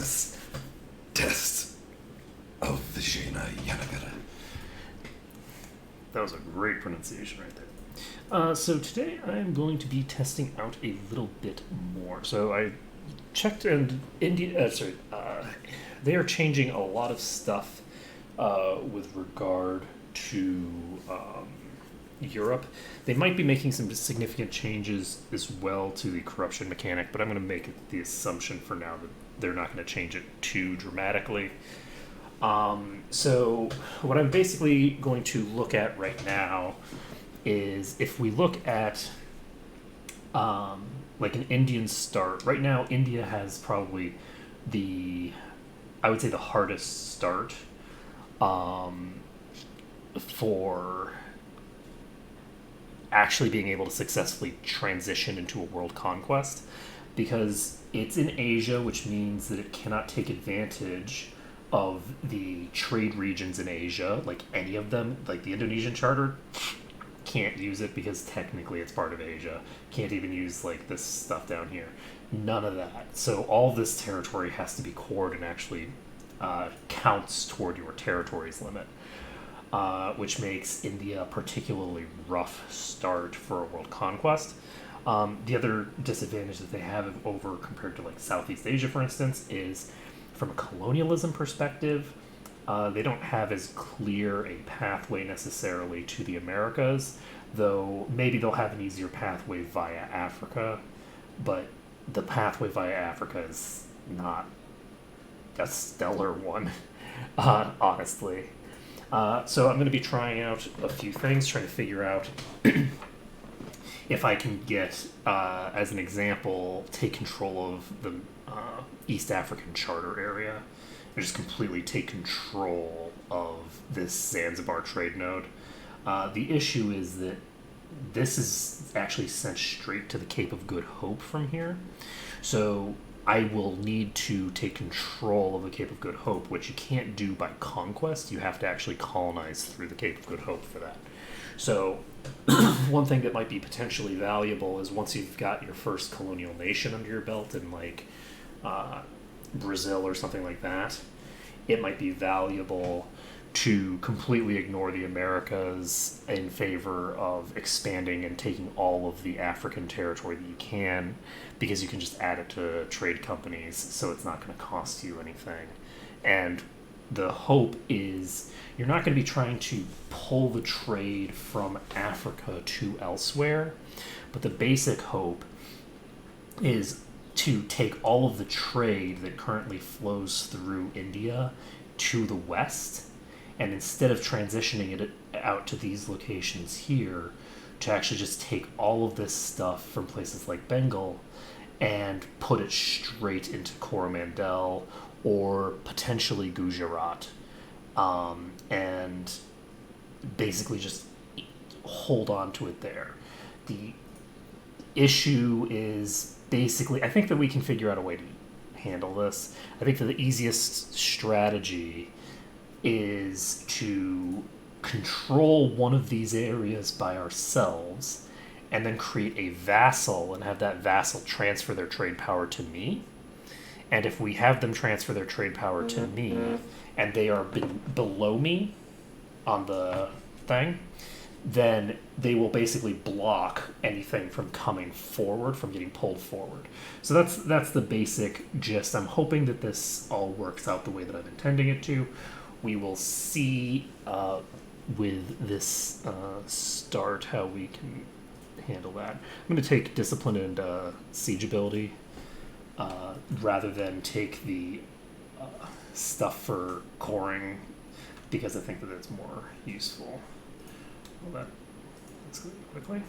this test of the Shayna Yanagara. That was a great pronunciation right there. So today I am going to be testing out a little bit more. So I checked, and they are changing a lot of stuff with regard to Europe. They might be making some significant changes as well to the corruption mechanic, but I'm going to make the assumption for now that they're not going to change it too dramatically. So what I'm basically going to look at right now is if we look at like an Indian start. Right now, India has probably I would say the hardest start for actually being able to successfully transition into a world conquest, because it's in Asia, which means that it cannot take advantage of the trade regions in Asia, like any of them. Like the Indonesian charter, can't use it because technically it's part of Asia. Can't even use like this stuff down here. None of that. So all this territory has to be cored and actually counts toward your territory's limit, which makes India a particularly rough start for a world conquest. The other disadvantage that they have over compared to like Southeast Asia, for instance, is from a colonialism perspective, they don't have as clear a pathway necessarily to the Americas, though maybe they'll have an easier pathway via Africa, but the pathway via Africa is not a stellar one, honestly. So I'm going to be trying out a few things, trying to figure out if I can get, as an example, take control of the East African Charter area, and just completely take control of this Zanzibar trade node. The issue is that this is actually sent straight to the Cape of Good Hope from here. So I will need to take control of the Cape of Good Hope, which you can't do by conquest. You have to actually colonize through the Cape of Good Hope for that. So one thing that might be potentially valuable is once you've got your first colonial nation under your belt in like Brazil or something like that, it might be valuable to completely ignore the Americas in favor of expanding and taking all of the African territory that you can, because you can just add it to trade companies, so it's not going to cost you anything. And the hope is you're not going to be trying to pull the trade from Africa to elsewhere, but the basic hope is to take all of the trade that currently flows through India to the west, and instead of transitioning it out to these locations here, to actually just take all of this stuff from places like Bengal and put it straight into Coromandel or potentially Gujarat, and basically just hold on to it there. The issue is basically, I think that we can figure out a way to handle this. I think that the easiest strategy is to control one of these areas by ourselves and then create a vassal and have that vassal transfer their trade power to me. And if we have them transfer their trade power to me and they are below me on the thing, then they will basically block anything from coming forward, from getting pulled forward. So that's the basic gist. I'm hoping that this all works out the way that I'm intending it to. We will see with this start how we can handle that. I'm going to take discipline and siege ability rather than take the stuff for coring, because I think that it's more useful. Well, let's go quickly.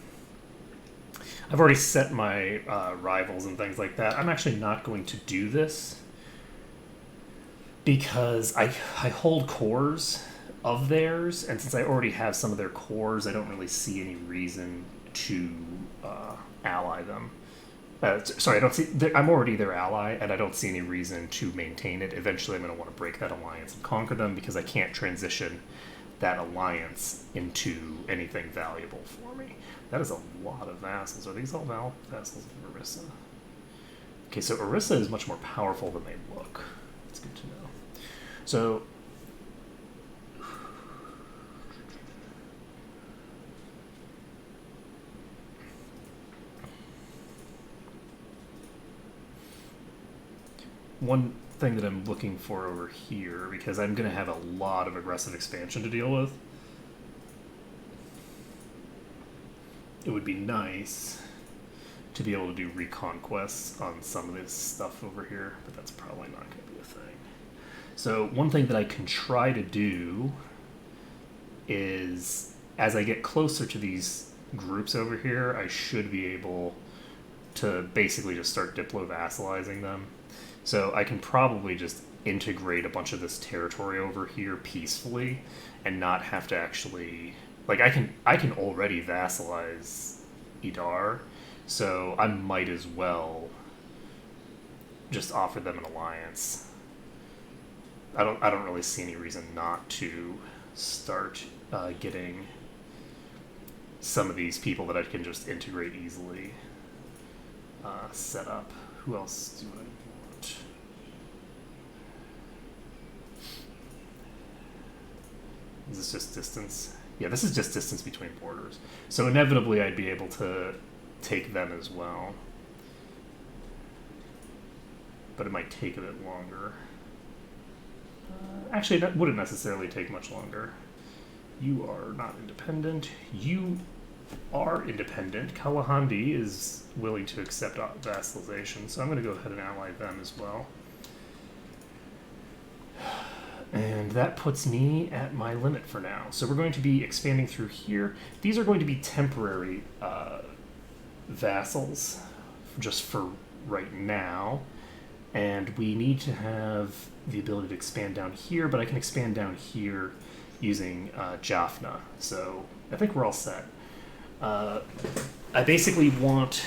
I've already set my rivals and things like that. I'm actually not going to do this because I hold cores of theirs, and since I already have some of their cores, I don't really see any reason to ally them. Sorry, I don't see. I'm already their ally, and I don't see any reason to maintain it. Eventually, I'm going to want to break that alliance and conquer them, because I can't transition that alliance into anything valuable for me. That is a lot of vassals. Are these all vassals of Orissa? Okay, so Orissa is much more powerful than they look. That's good to know. So, one thing that I'm looking for over here, because I'm going to have a lot of aggressive expansion to deal with, it would be nice to be able to do reconquests on some of this stuff over here, but that's probably not going to be a thing. So one thing that I can try to do is, as I get closer to these groups over here, I should be able to basically just start diplo-vassalizing them. So I can probably just integrate a bunch of this territory over here peacefully and not have to actually... Like, I can already vassalize Idar, so I might as well just offer them an alliance. I don't really see any reason not to start getting some of these people that I can just integrate easily set up. Who else do I want? Is this just distance? Yeah, this is just distance between borders. So inevitably I'd be able to take them as well. But it might take a bit longer. Actually, that wouldn't necessarily take much longer. You are not independent. You are independent. Kalahandi is willing to accept vassalization, so I'm going to go ahead and ally them as well. And that puts me at my limit for now. So we're going to be expanding through here. These are going to be temporary vassals, just for right now. And we need to have the ability to expand down here, but I can expand down here using Jaffna. So I think we're all set. I basically want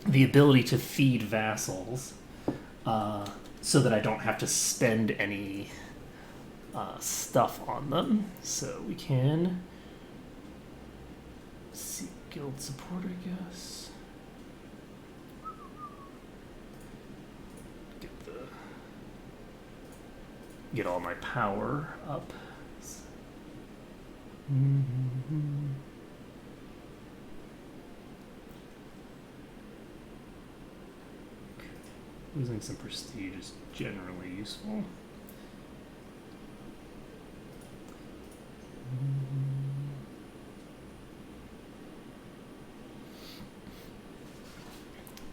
the ability to feed vassals so that I don't have to spend any stuff on them. So we can seek guild support, I guess. Get all my power up. Losing some prestige is generally useful.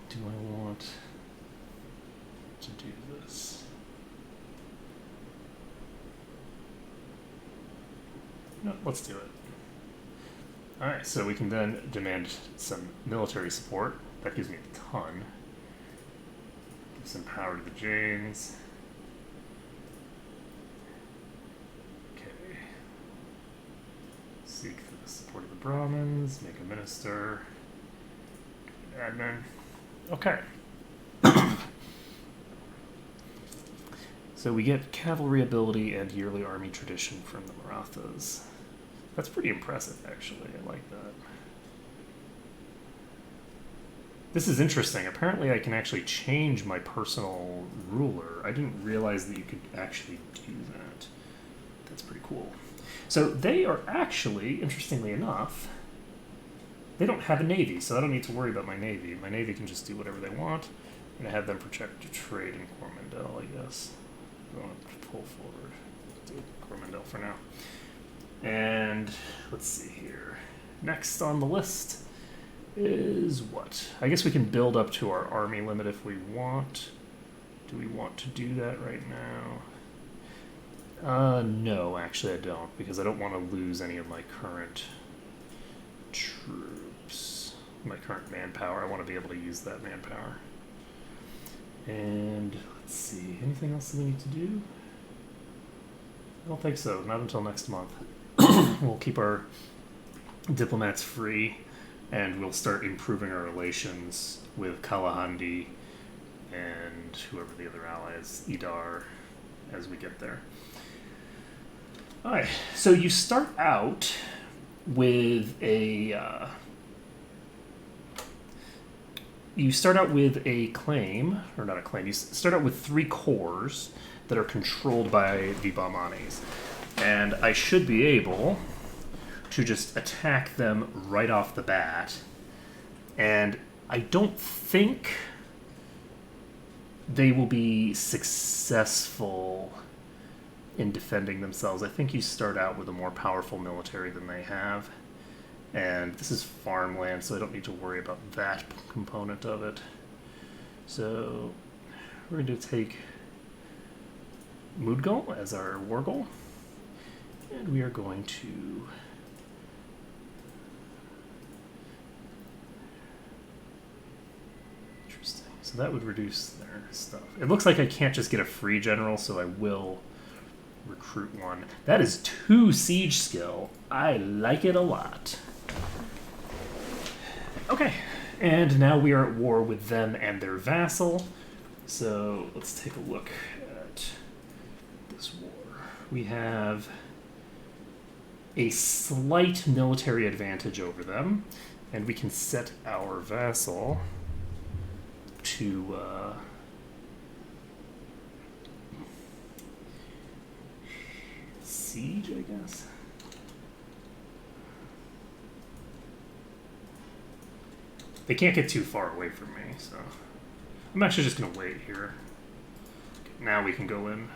Do I want to do this? No, let's do it. Alright, so we can then demand some military support. That gives me a ton. Give some power to the Jains. Okay. Seek for the support of the Brahmins. Make a minister. Admin. Okay. So we get cavalry ability and yearly army tradition from the Marathas. That's pretty impressive, actually. I like that. This is interesting. Apparently I can actually change my personal ruler. I didn't realize that you could actually do that. That's pretty cool. So they are actually, interestingly enough, they don't have a navy, so I don't need to worry about my navy. My navy can just do whatever they want. I'm going to have them protect trade in Coromandel, I guess. I want to pull forward. Let's do Coromandel for now. And let's see here. Next on the list is what? I guess we can build up to our army limit if we want. Do we want to do that right now? No, actually I don't, because I don't want to lose any of my current troops. My current manpower. I want to be able to use that manpower. And let's see, anything else that we need to do? I don't think so, not until next month. We'll keep our diplomats free, and we'll start improving our relations with Kalahandi and whoever the other allies, Idar, as we get there. Alright, so you start out with a you start out with a claim, or not a claim, you start out with 3 cores that are controlled by the Bahmanis. And I should be able to just attack them right off the bat. And I don't think they will be successful in defending themselves. I think you start out with a more powerful military than they have. And this is farmland, so I don't need to worry about that component of it. So we're going to take Mood Goal as our war goal. And we are going to interesting. So that would reduce their stuff. It looks like I can't just get a free general, so I will recruit one. That is 2 siege skill. I like it a lot. Okay, and now we are at war with them and their vassal. So let's take a look at this war. We have a slight military advantage over them, and we can set our vassal to siege, I guess. They can't get too far away from me, so I'm actually just going to wait here. Okay, now we can go in.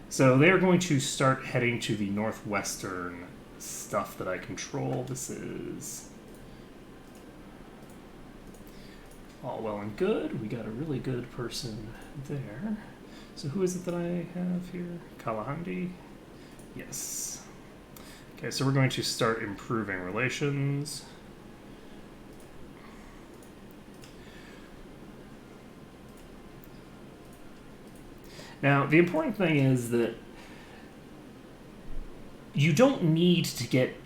So they are going to start heading to the northwestern stuff that I control. This is all well and good. We got a really good person there. So who is it that I have here? Kalahandi? Yes. Okay, so we're going to start improving relations. Now, the important thing is that you don't need to get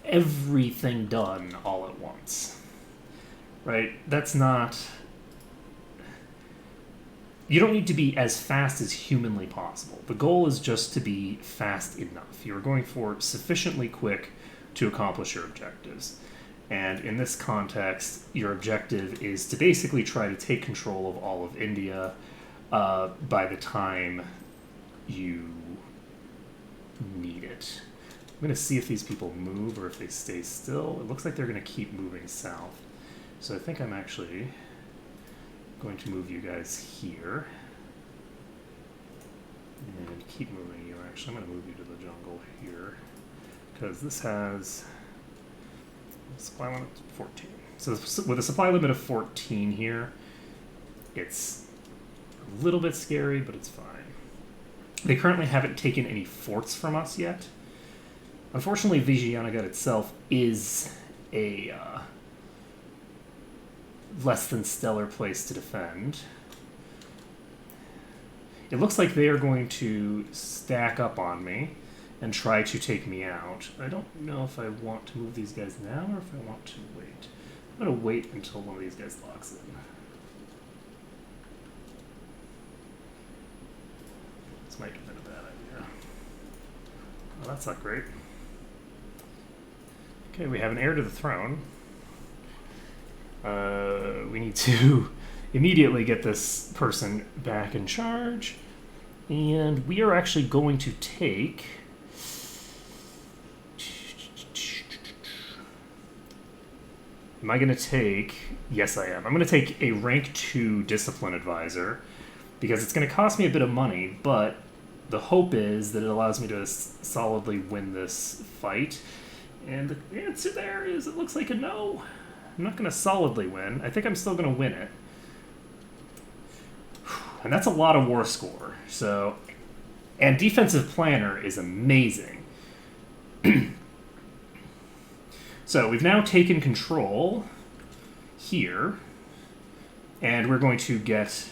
everything done all at once, right? That's not... You don't need to be as fast as humanly possible. The goal is just to be fast enough. You're going for sufficiently quick to accomplish your objectives. And in this context, your objective is to basically try to take control of all of India by the time you need it. I'm going to see if these people move or if they stay still. It looks like they're going to keep moving south. So I think I'm actually going to move you guys here. And keep moving you. Actually, I'm going to move you to the jungle here. Because this has a supply limit of 14. So with a supply limit of 14 here, it's a little bit scary, but it's fine. They currently haven't taken any forts from us yet. Unfortunately, Vijayanagar itself is a less than stellar place to defend. It looks like they are going to stack up on me and try to take me out. I don't know if I want to move these guys now or if I want to wait. I'm going to wait until one of these guys locks in. This might have been a bad idea. Well, that's not great. Okay, we have an heir to the throne. We need to immediately get this person back in charge. And we are actually going to take... Am I going to take... Yes, I am. I'm going to take a rank 2 discipline advisor because it's going to cost me a bit of money, but the hope is that it allows me to solidly win this fight. And the answer there is it looks like a no. I'm not going to solidly win. I think I'm still going to win it. And that's a lot of war score. So, and defensive planner is amazing. So we've now taken control here, and we're going to get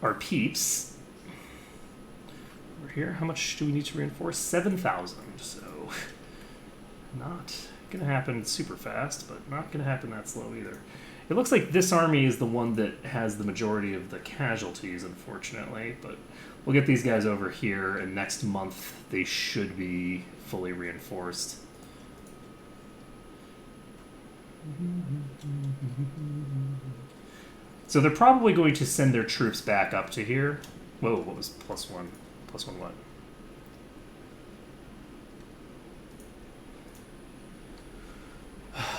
our peeps over here. How much do we need to reinforce? 7,000. So not going to happen super fast, but not going to happen that slow either. It looks like this army is the one that has the majority of the casualties, unfortunately, but we'll get these guys over here, and next month they should be fully reinforced. So they're probably going to send their troops back up to here. Whoa, what was +1? +1 what?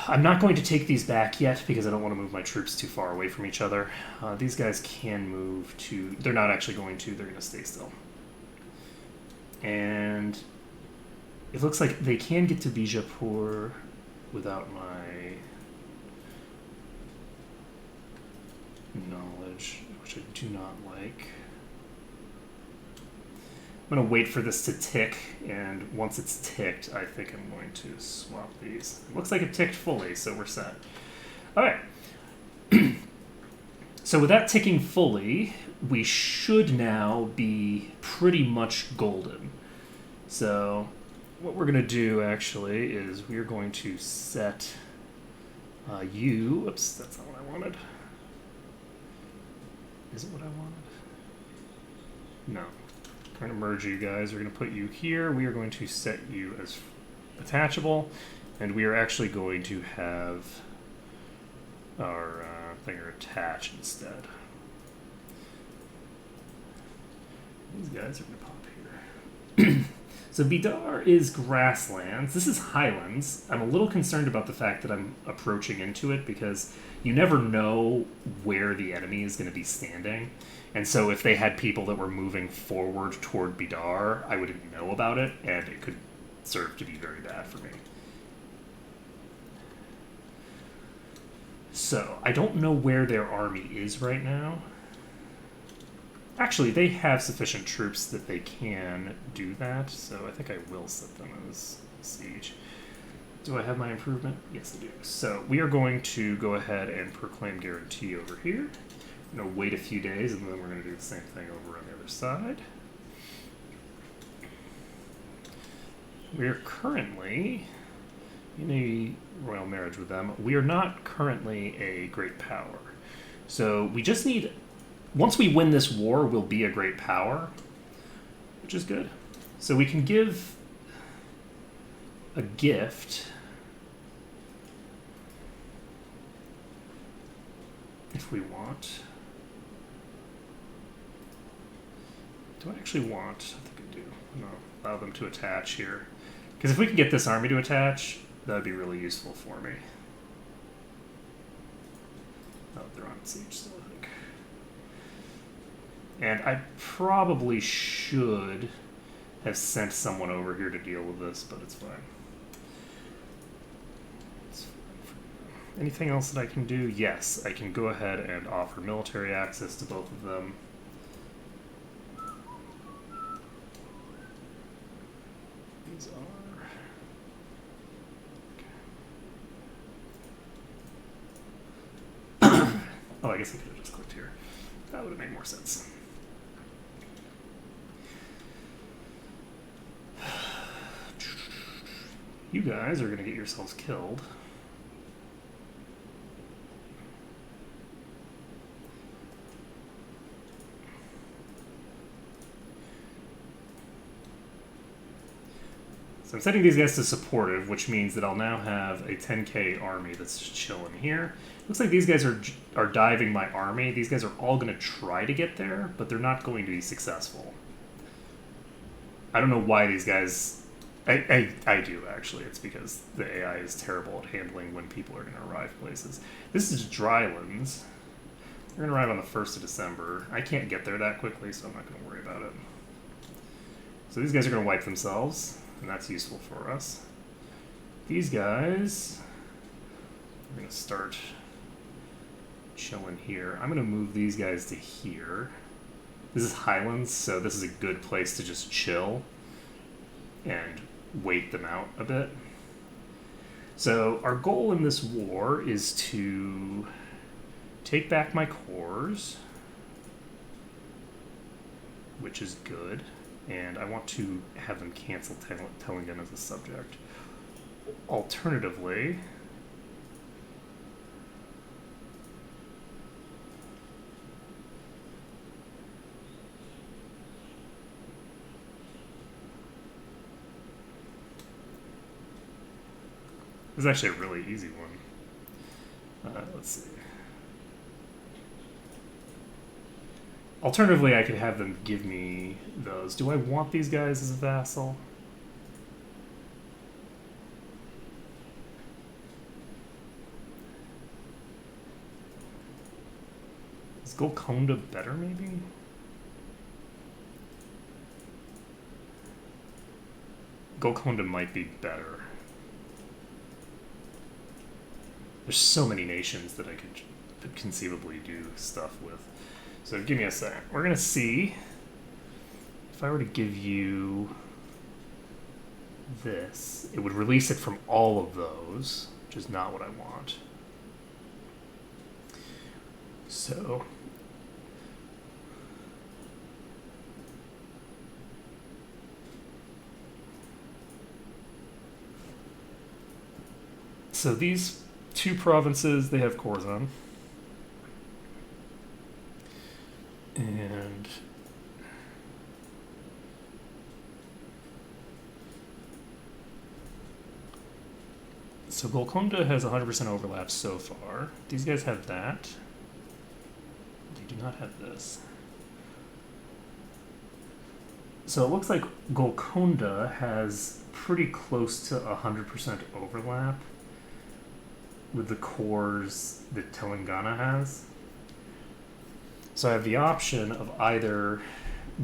I'm not going to take these back yet because I don't want to move my troops too far away from each other. These guys can move to... They're not actually going to. They're going to stay still. And it looks like they can get to Bijapur without my knowledge, which I do not like. I'm going to wait for this to tick, and once it's ticked, I think I'm going to swap these. It looks like it ticked fully, so we're set. All right. So with that ticking fully, we should now be pretty much golden. So what we're going to do, actually, is we're going to set you... Oops, that's not what I wanted. Is it what I wanted? No. We're going to merge you guys. We're going to put you here. We are going to set you as attachable, and we are actually going to have our thinger attach instead. These guys are going to pop here. So Bidar is grasslands. This is highlands. I'm a little concerned about the fact that I'm approaching into it because you never know where the enemy is going to be standing. And so if they had people that were moving forward toward Bidar, I wouldn't know about it, and it could serve to be very bad for me. So, I don't know where their army is right now. Actually, they have sufficient troops that they can do that, so I think I will set them as siege. Do I have my improvement? Yes, I do. So, we are going to go ahead and proclaim guarantee over here. I'm going to wait a few days, and then we're going to do the same thing over on the other side. We are currently in a royal marriage with them. We are not currently a great power. So we just need... Once we win this war, we'll be a great power, which is good. So we can give a gift... if we want... Do I actually want? I think I do. No, allow them to attach here. Because if we can get this army to attach, that would be really useful for me. Oh, they're on siege still, I think. And I probably should have sent someone over here to deal with this, but it's fine. It's fine. Anything else that I can do? Yes, I can go ahead and offer military access to both of them. These are... Okay. Oh, I guess I could have just clicked here. That would have made more sense. You guys are going to get yourselves killed. So I'm setting these guys to supportive, which means that I'll now have a 10k army that's just chilling here. Looks like these guys are diving my army. These guys are all going to try to get there, but they're not going to be successful. I don't know why these guys... I do, actually. It's because the AI is terrible at handling when people are going to arrive places. This is Drylands. They're going to arrive on the 1st of December. I can't get there that quickly, so I'm not going to worry about it. So these guys are going to wipe themselves, and that's useful for us. These guys are going to start chilling here. I'm going to move these guys to here. This is Highlands, so this is a good place to just chill and wait them out a bit. So our goal in this war is to take back my cores, which is good, and I want to have them cancel Tellingen as a subject. Alternatively, This is actually a really easy one. Let's see. Alternatively, I could have them give me those. Do I want these guys as a vassal? Is Golconda better, maybe? Golconda might be better. There's so many nations that I could conceivably do stuff with. So give me a sec. We're going to see if I were to give you this. It would release it from all of those, which is not what I want. So these two provinces, they have cores on. And so Golconda has 100% overlap so far. These guys have that. They do not have this. So it looks like Golconda has pretty close to 100% overlap with the cores that Telangana has. So I have the option of either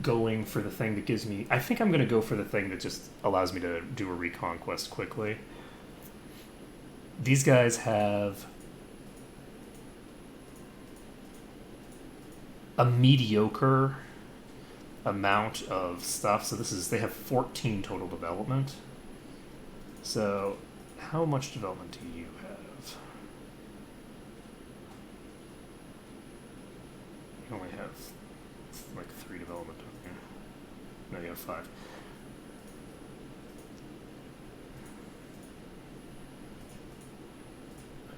going for the thing that gives me... I think I'm going to go for the thing that just allows me to do a reconquest quickly. These guys have a mediocre amount of stuff. So they have 14 total development. So how much development do you have? You only have like 3 development. Okay. No, you have 5.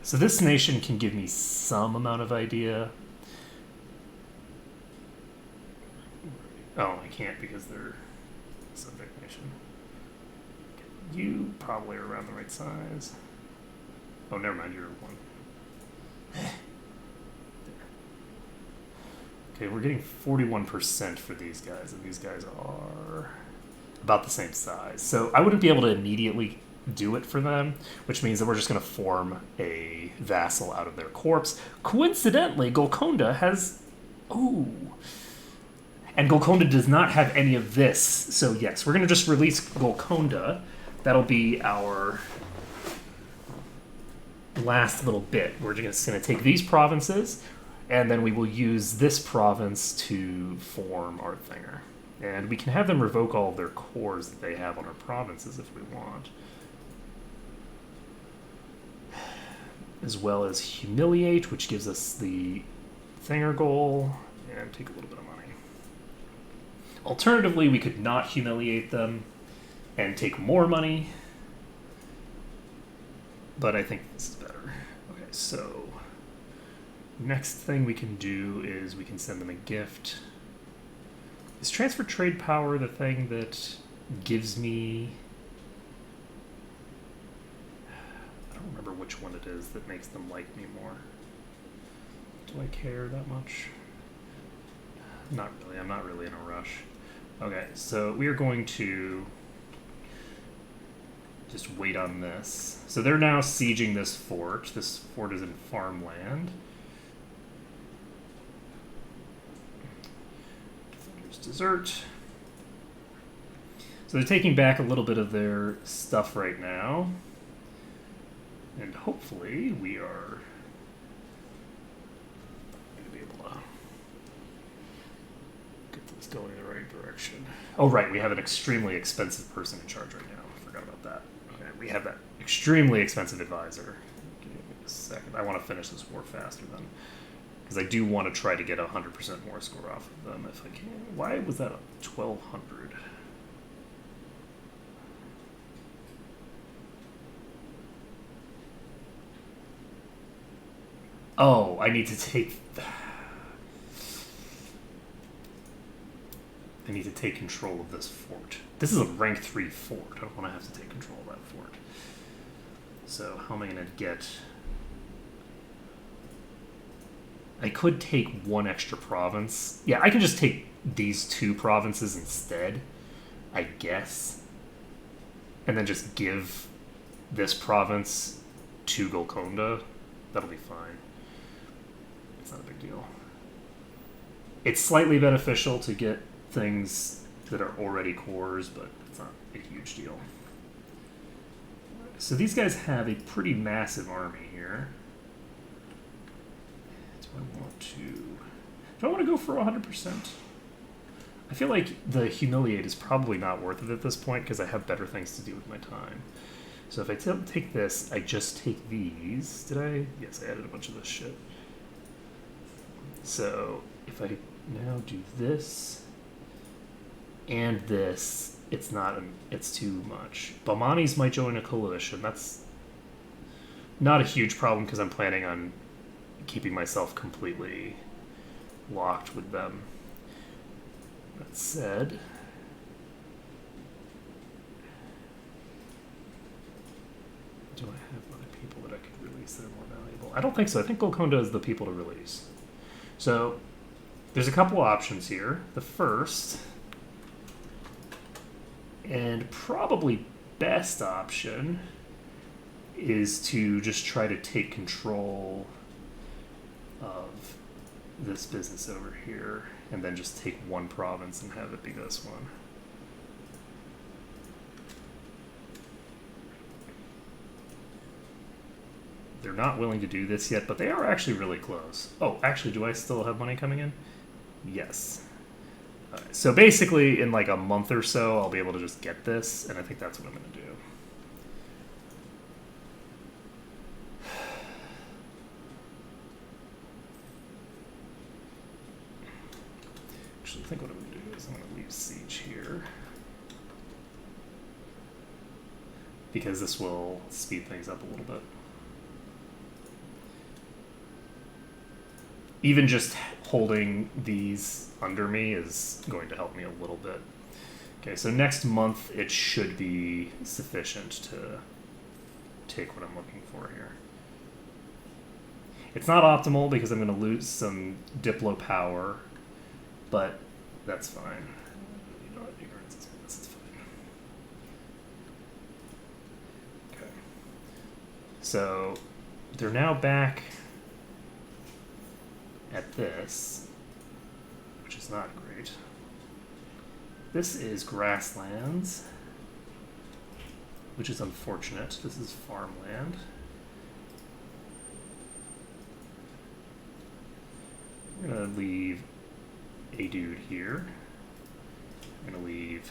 So this nation can give me some amount of idea. Oh, I can't because they're a subject nation. You probably are around the right size. Oh, never mind, you're 1. Okay, we're getting 41% for these guys, and these guys are about the same size. So I wouldn't be able to immediately do it for them, which means that we're just going to form a vassal out of their corpse. Coincidentally, Golconda has... Oh. And Golconda does not have any of this. So yes, we're going to just release Golconda. That'll be our last little bit. We're just going to take these provinces, and then we will use this province to form our thinger. And we can have them revoke all of their cores that they have on our provinces if we want. As well as humiliate, which gives us the thinger goal, and take a little bit of money. Alternatively, we could not humiliate them and take more money, but I think this is better. Okay, so next thing we can do is we can send them a gift. Is transfer trade power the thing that gives me... I don't remember which one it is that makes them like me more. Do I care that much? Not really. I'm not really in a rush. Okay, so we are going to just wait on this. So they're now sieging this fort. This fort is in farmland. Defender's desert. So they're taking back a little bit of their stuff right now. And hopefully we are going to be able to get this going in the right direction. Oh, right, we have an extremely expensive person in charge right now. I forgot about that. Okay, we have that extremely expensive advisor. Give me a second. I want to finish this war faster then. Because I do want to try to get 100% more score off of them if I can. Why was that a 1200? Oh, I need to take... I need to take control of this fort. This is a rank 3 fort. I don't want to have to take control of that fort. So how am I going to get... I could take one extra province. Yeah, I can just take these 2 provinces instead, I guess. And then just give this province to Golconda. That'll be fine. It's not a big deal. It's slightly beneficial to get things that are already cores, but it's not a huge deal. So these guys have a pretty massive army here. Do I want to go for 100%? I feel like the Humiliate is probably not worth it at this point because I have better things to do with my time. So if I take this, I just take these. Did I? Yes, I added a bunch of this shit. So if I now do this and this, it's not. It's too much. Balmanis might join a coalition. That's not a huge problem because I'm planning on keeping myself completely locked with them. That said, do I have other people that I could release that are more valuable? I don't think so. I think Golconda is the people to release. So there's a couple options here. The first, and probably best option, is to just try to take control of this business over here and then just take one province and have it be this one. They're not willing to do this yet, but they are actually really close. Oh, actually, do I still have money coming in? Yes. So basically, in like a month or so, I'll be able to just get this, and I think that's what I'm going to do. Actually, I think what I'm going to do is I'm going to leave siege here, because this will speed things up a little bit. Even just holding these under me is going to help me a little bit. Okay, so next month it should be sufficient to take what I'm looking for here. It's not optimal because I'm going to lose some Diplo power, but that's fine. You know what, ignorance is bliss, it's fine. Okay. So they're now back at this, which is not great. This is grasslands, which is unfortunate. This is farmland. I'm gonna leave a dude here. I'm gonna leave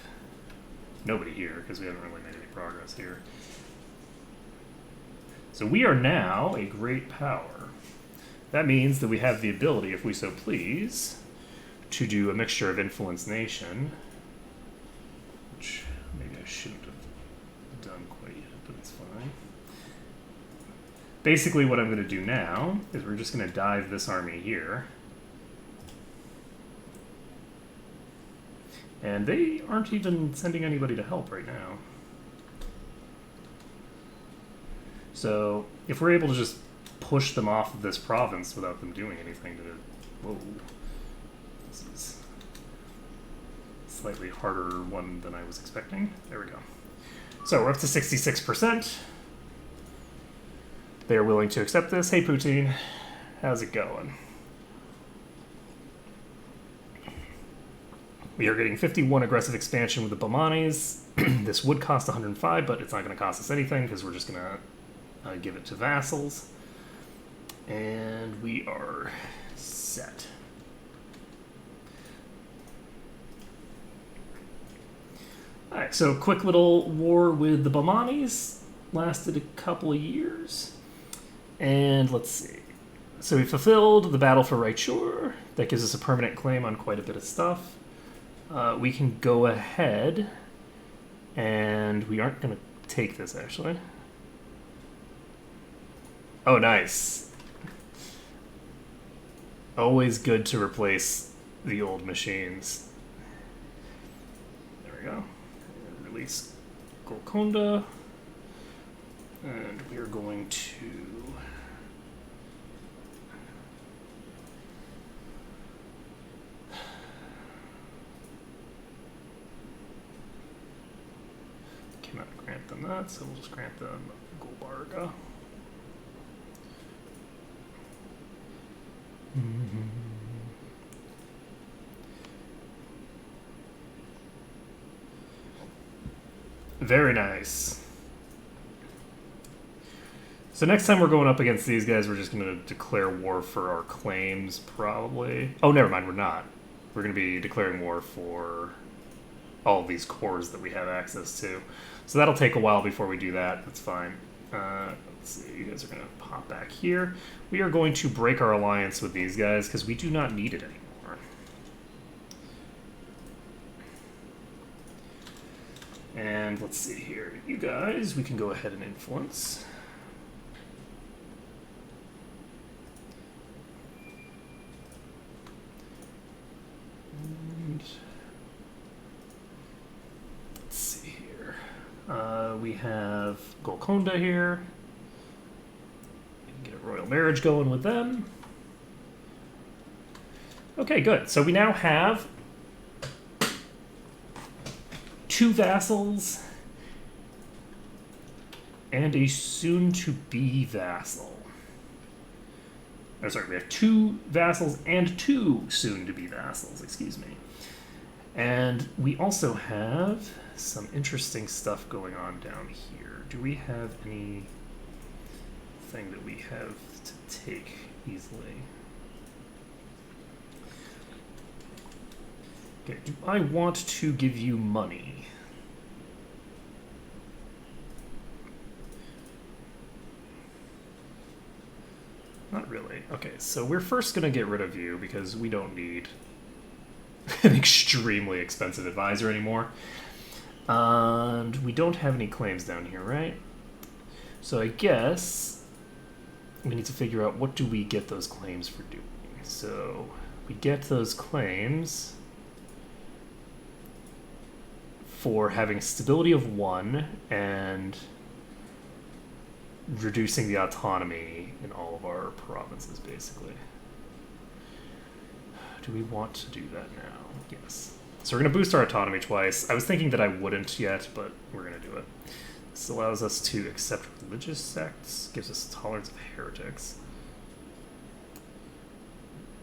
nobody here because we haven't really made any progress here. So we are now a great power. That means that we have the ability, if we so please, to do a mixture of influence nation, which maybe I shouldn't have done quite yet, but it's fine. Basically what I'm going to do now is we're just going to dive this army here. And they aren't even sending anybody to help right now. So if we're able to just push them off of this province without them doing anything to... Whoa. This is a slightly harder one than I was expecting. There we go. So we're up to 66%. They are willing to accept this. Hey, Poutine. How's it going? We are getting 51 aggressive expansion with the Balmanis. This would cost 105, but it's not going to cost us anything because we're just going to give it to vassals. And we are set. Alright, so quick little war with the Balmanis. Lasted a couple of years. And let's see. So we fulfilled the battle for Raichur. That gives us a permanent claim on quite a bit of stuff. We can go ahead, and we aren't going to take this, actually. Oh, nice. Always good to replace the old machines. There we go. Release Golconda. And we are going to cannot grant them that, so we'll just grant them Gulbarga. Very nice. So next time we're going up against these guys, we're just going to declare war for our claims, probably. Oh, never mind, we're not. We're going to be declaring war for all of these cores that we have access to. So that'll take a while before we do that. That's fine. Let's see, you guys are going to pop back here. We are going to break our alliance with these guys because we do not need it anymore. And let's see here. You guys, we can go ahead and influence. And let's see here. We have Golconda here. We can get a royal marriage going with them. Okay, good. So we now have 2 vassals and a soon-to-be vassal. Oh, sorry, we have 2 vassals and 2 soon-to-be vassals, excuse me. And we also have some interesting stuff going on down here. Do we have anything that we have to take easily? Okay, do I want to give you money? Not really. Okay, so we're first going to get rid of you because we don't need an extremely expensive advisor anymore. And we don't have any claims down here, right? So I guess we need to figure out what do we get those claims for doing. So we get those claims for having stability of 1 and reducing the autonomy in all of our provinces, basically. Do we want to do that now? Yes. So we're going to boost our autonomy twice. I was thinking that I wouldn't yet, but we're going to do it. This allows us to accept religious sects, gives us tolerance of heretics.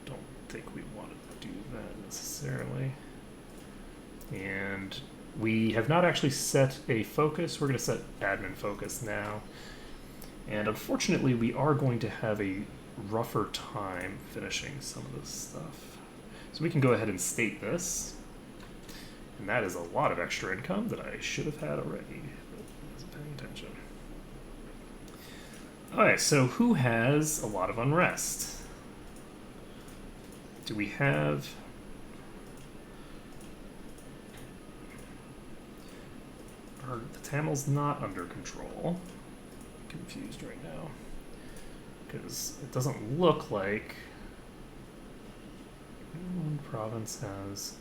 Don't think we want to do that necessarily. And we have not actually set a focus. We're going to set admin focus now. And unfortunately, we are going to have a rougher time finishing some of this stuff. So we can go ahead and state this. And that is a lot of extra income that I should have had already, but I wasn't paying attention. Alright, so who has a lot of unrest? Do we have... Are the Tamils not under control? I'm confused right now. Because it doesn't look like one province has...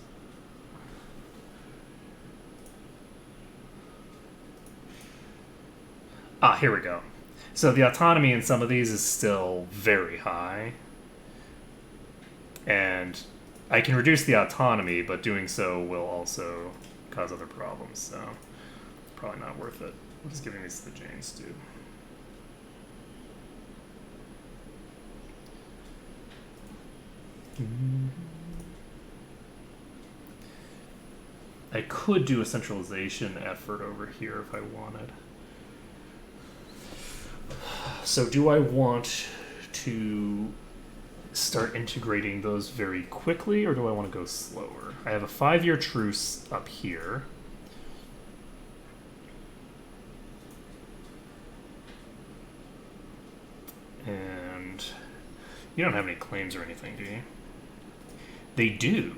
Ah, here we go. So the autonomy in some of these is still very high. And I can reduce the autonomy, but doing so will also cause other problems, so probably not worth it. I'm just giving these to the Janes too. I could do a centralization effort over here if I wanted. So do I want to start integrating those very quickly, or do I want to go slower? I have a 5-year truce up here. And you don't have any claims or anything, do you? They do.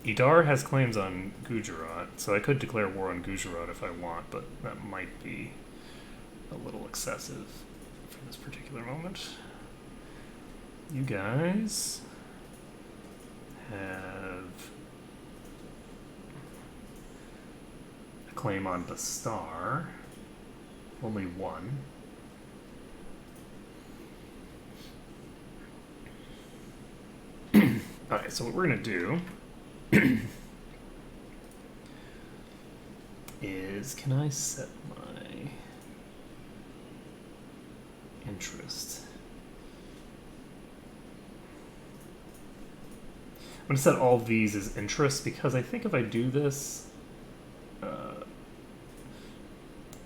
Idar has claims on Gujarat, so I could declare war on Gujarat if I want, but that might be a little excessive for this particular moment. You guys have a claim on Bastar. Only one. Alright, so what we're going to do is, can I set my interest? I'm going to set all these as interest because I think if I do this,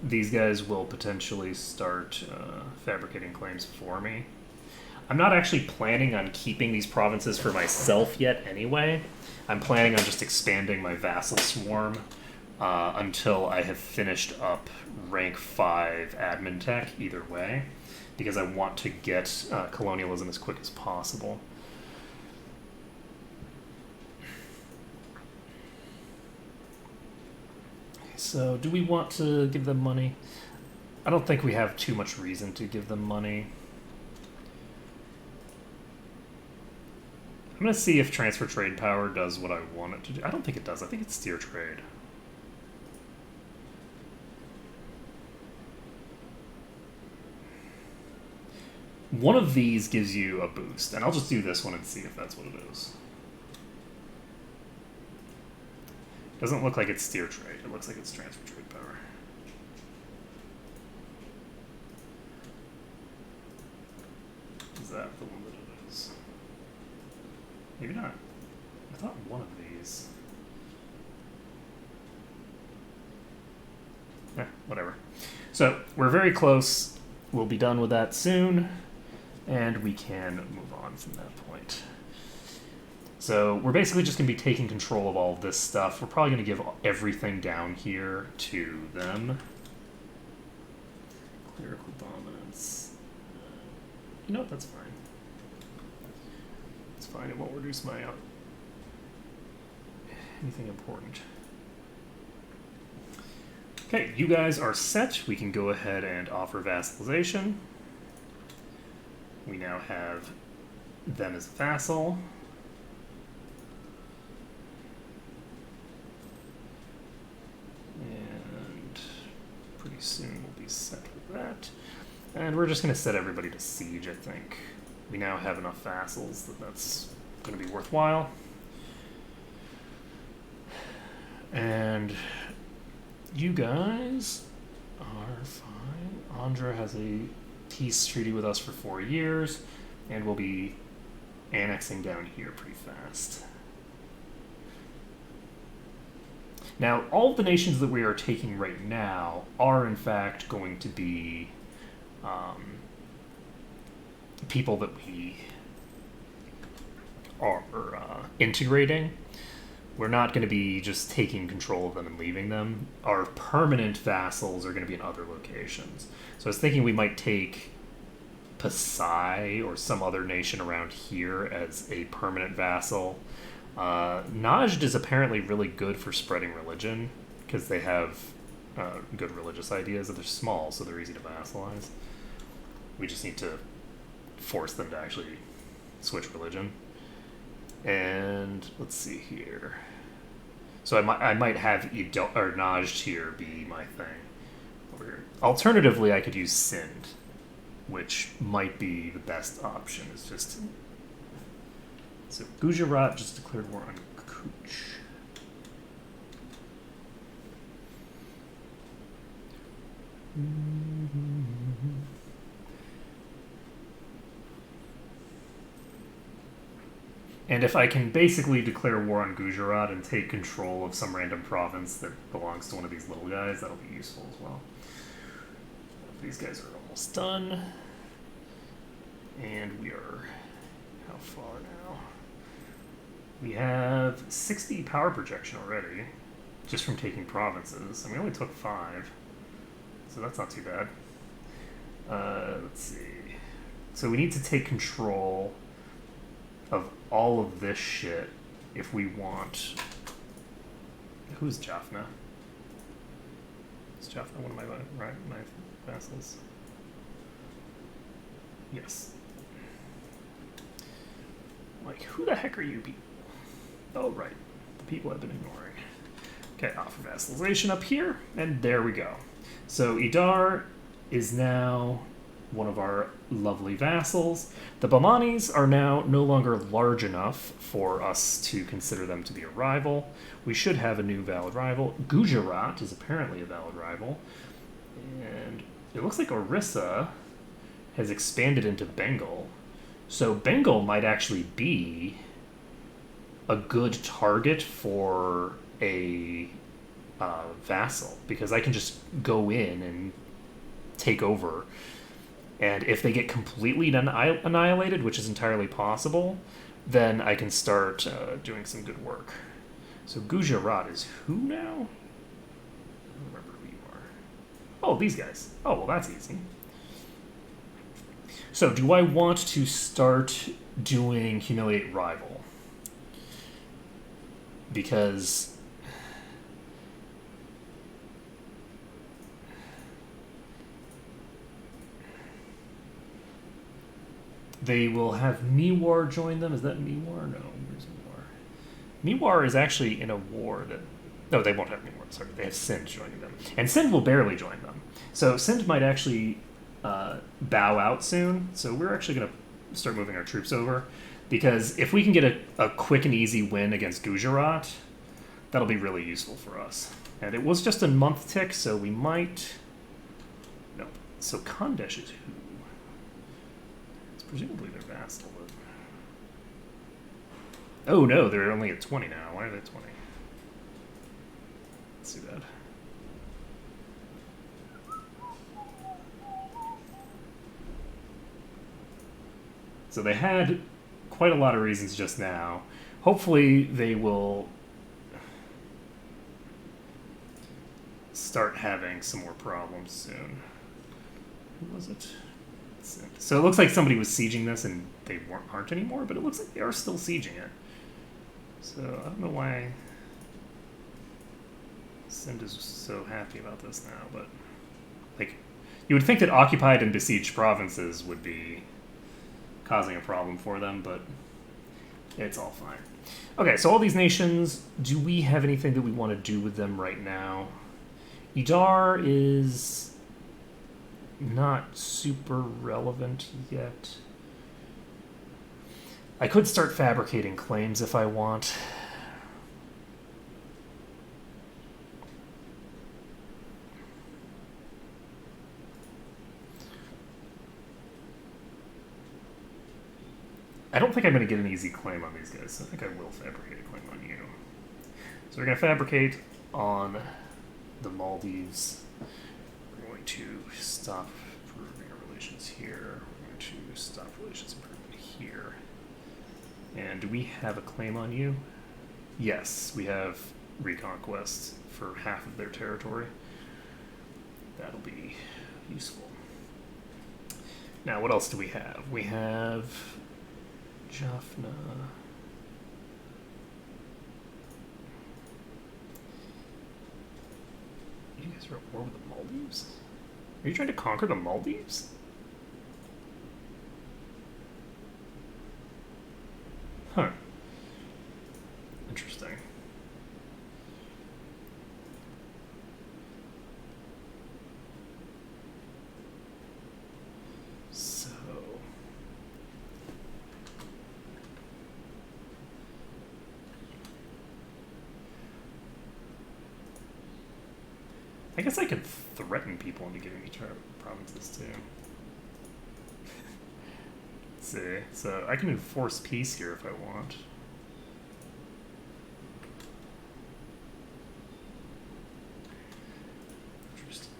these guys will potentially start fabricating claims for me. I'm not actually planning on keeping these provinces for myself yet anyway. I'm planning on just expanding my vassal swarm until I have finished up rank 5 admin tech either way, because I want to get colonialism as quick as possible. So, do we want to give them money? I don't think we have too much reason to give them money. I'm going to see if transfer trade power does what I want it to do. I don't think it does. I think it's steer trade. One of these gives you a boost, and I'll just do this one and see if that's what it is. Doesn't look like it's steer trade. It looks like it's transfer trade power. Is that the one that it is? Maybe not. I thought one of these. Whatever. So we're very close. We'll be done with that soon, and we can move on from that point. So we're basically just going to be taking control of all of this stuff. We're probably going to give everything down here to them. Clerical dominance. You know what? That's fine. It's fine. It won't reduce my anything important. Okay, you guys are set. We can go ahead and offer vassalization. We now have them as vassal. And pretty soon we'll be set with that. And we're just going to set everybody to siege, I think. We now have enough vassals that that's going to be worthwhile. And you guys are fine. Andra has a peace treaty with us for 4 years, and we'll be annexing down here pretty fast. Now, all of the nations that we are taking right now are, in fact, going to be people that we are integrating. We're not going to be just taking control of them and leaving them. Our permanent vassals are going to be in other locations. So I was thinking we might take Pasai or some other nation around here as a permanent vassal. Najd is apparently really good for spreading religion because they have good religious ideas, and they're small, so they're easy to vassalize. We just need to force them to actually switch religion. And let's see here. So I might have Najd here be my thing over here. Alternatively, I could use Sind, which might be the best option. It's just so Gujarat just declared war on Kutch. And if I can basically declare war on Gujarat and take control of some random province that belongs to one of these little guys, that'll be useful as well. These guys are almost done. And we are, how far now? We have 60 power projection already, just from taking provinces. And we only took 5, so that's not too bad. Let's see. So we need to take control of all of this shit if we want. Who's Jaffna? Is Jaffna one of my vassals? Yes. Like, who the heck are you people? Oh, right. The people I've been ignoring. Okay, offer vassalization up here, and there we go. So Idar is now one of our lovely vassals. The Bamanis are now no longer large enough for us to consider them to be a rival. We should have a new valid rival. Gujarat is apparently a valid rival. And it looks like Orissa has expanded into Bengal. So Bengal might actually be a good target for a vassal, because I can just go in and take over. And if they get completely annihilated, which is entirely possible, then I can start doing some good work. So Gujarat is who now? I don't remember who you are. Oh, these guys. Oh, well, that's easy. So do I want to start doing Humiliate Rival? Because they will have Mewar join them. Is that Mewar? No, where's Mewar? Mewar is actually in a war that... No, they won't have Mewar. Sorry, they have Sindh joining them. And Sindh will barely join them. So Sindh might actually bow out soon. So we're actually going to start moving our troops over. Because if we can get a quick and easy win against Gujarat, that'll be really useful for us. And it was just a month tick, so we might... Nope. So Khandesh is who? Presumably they're vassal. Oh no, they're only at 20 now. Why are they 20? Let's see that. So they had quite a lot of reasons just now. Hopefully they will start having some more problems soon. Who was it? So it looks like somebody was sieging this and they aren't anymore, but it looks like they are still sieging it. So I don't know why Sindh is so happy about this now, but like you would think that occupied and besieged provinces would be causing a problem for them, but it's all fine. Okay, so all these nations, do we have anything that we want to do with them right now? Idar is not super relevant yet. I could start fabricating claims if I want. I don't think I'm going to get an easy claim on these guys, so I think I will fabricate a claim on you. So we're going to fabricate on the Maldives. We're going to stop improving our relations here. We're going to stop relations improvement here. And do we have a claim on you? Yes, we have reconquest for half of their territory. That'll be useful. Now, what else do we have? We have Jaffna. You guys are at war with the Maldives? Are you trying to conquer the Maldives? Huh. Interesting. So... I guess I could threaten people into giving me provinces too. Let's see. So I can enforce peace here if I want. Interesting.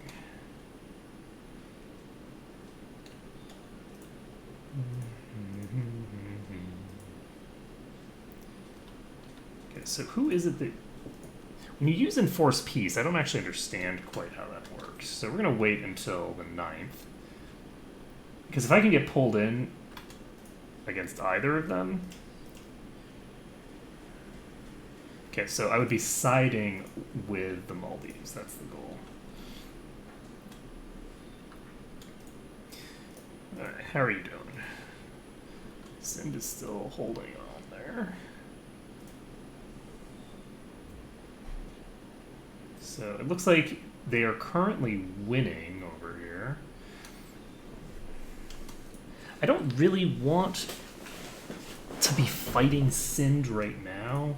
Okay, so who is it that... When you use enforce peace, I don't actually understand quite how that works. So we're going to wait until the 9th. Because if I can get pulled in against either of them... Okay, so I would be siding with the Maldives. That's the goal. Alright, how are you doing? Sindh is still holding on there. So it looks like they are currently winning over here. I don't really want to be fighting Sind right now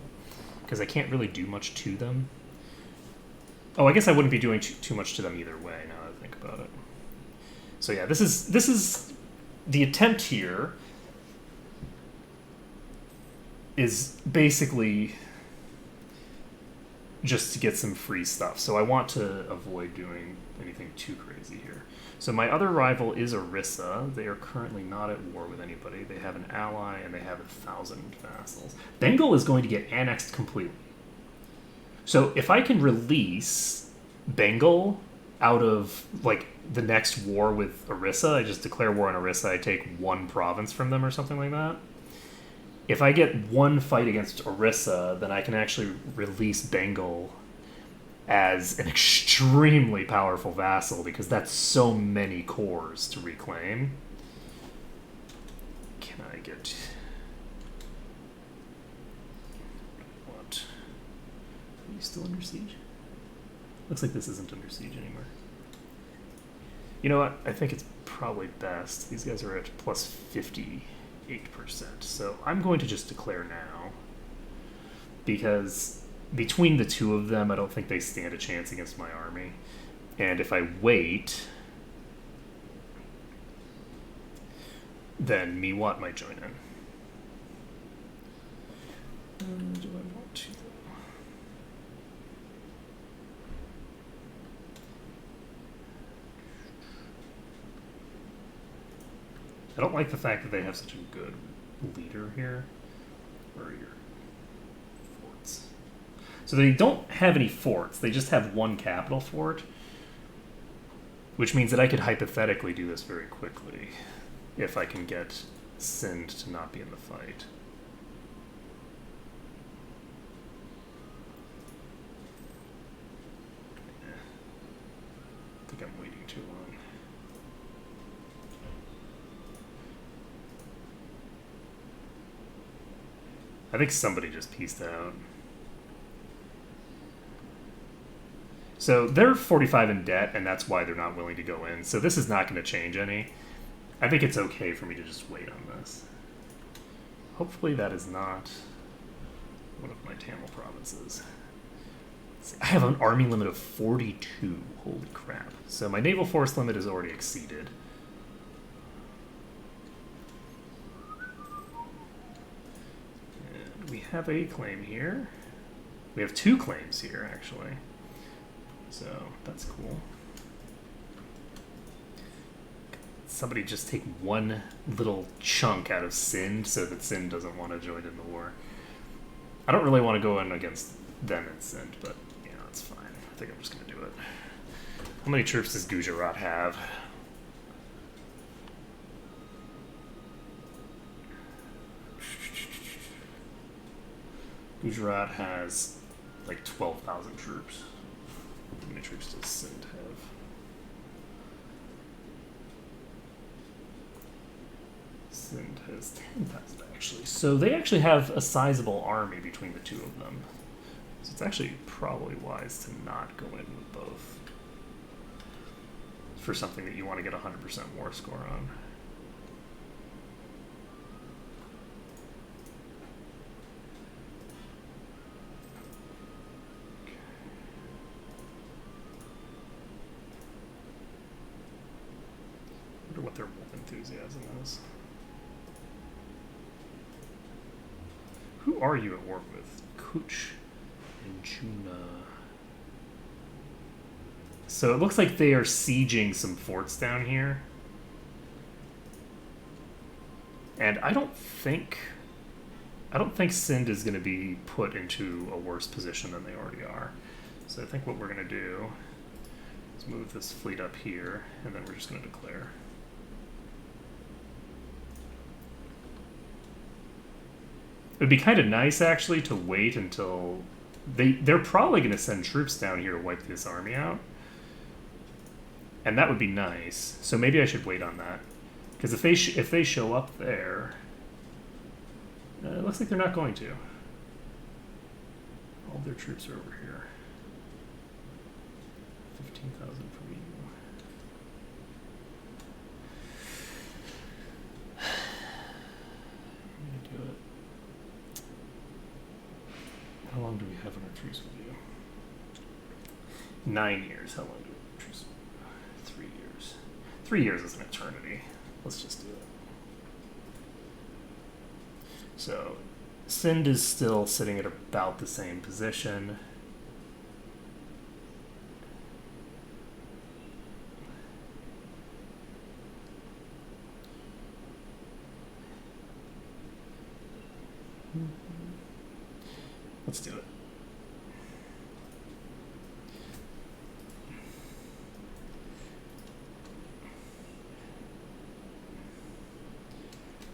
because I can't really do much to them. Oh, I guess I wouldn't be doing too much to them either way, now that I think about it. So yeah, this is the attempt here is basically just to get some free stuff. So I want to avoid doing anything too crazy here. So my other rival is Orissa. They are currently not at war with anybody. They have an ally and they have 1,000 vassals. Bengal is going to get annexed completely. So if I can release Bengal out of like the next war with Orissa, I just declare war on Orissa, I take one province from them or something like that. If I get one fight against Orissa, then I can actually release Bengal as an extremely powerful vassal because that's so many cores to reclaim. Can I get... What? Are you still under siege? Looks like this isn't under siege anymore. You know what? I think it's probably best. These guys are at plus 58%. So I'm going to just declare now because between the two of them, I don't think they stand a chance against my army. And if I wait, then Mewat might join in. Do I want to? I don't like the fact that they have such a good leader here. Where are your forts? So they don't have any forts. They just have one capital fort. Which means that I could hypothetically do this very quickly if I can get Sind to not be in the fight. I think I'm waiting too long. I think somebody just pieced out. So they're 45 in debt, and that's why they're not willing to go in. So this is not going to change any. I think it's okay for me to just wait on this. Hopefully that is not one of my Tamil provinces. I have an army limit of 42. Holy crap. So my naval force limit is already exceeded. And we have a claim here. We have 2 claims here, actually. So that's cool. Somebody just take one little chunk out of Sind so that Sind doesn't want to join in the war. I don't really want to go in against them in Sind, but yeah, that's fine. I think I'm just going to do it. How many troops does Gujarat have? Gujarat has like 12,000 troops. How many troops does Sind have? Sind has 10,000 actually. So they actually have a sizable army between the two of them. So it's actually probably wise to not go in with both for something that you want to get 100% war score on. I wonder what their wolf enthusiasm is. Who are you at war with? Kuch and Juna. So it looks like they are sieging some forts down here. And I don't think Sind is going to be put into a worse position than they already are. So I think what we're going to do is move this fleet up here, and then we're just going to declare. It would be kind of nice, actually, to wait until... They're probably going to send troops down here to wipe this army out. And that would be nice. So maybe I should wait on that. Because if they show up there... it looks like they're not going to. All their troops are over here. 15,000 from you. I'm gonna do it. How long do we have in our truce with you? 9 years. How long do we have in truce? 3 years. 3 years is an eternity. Let's just do it. So, Sind is still sitting at about the same position. Let's do it.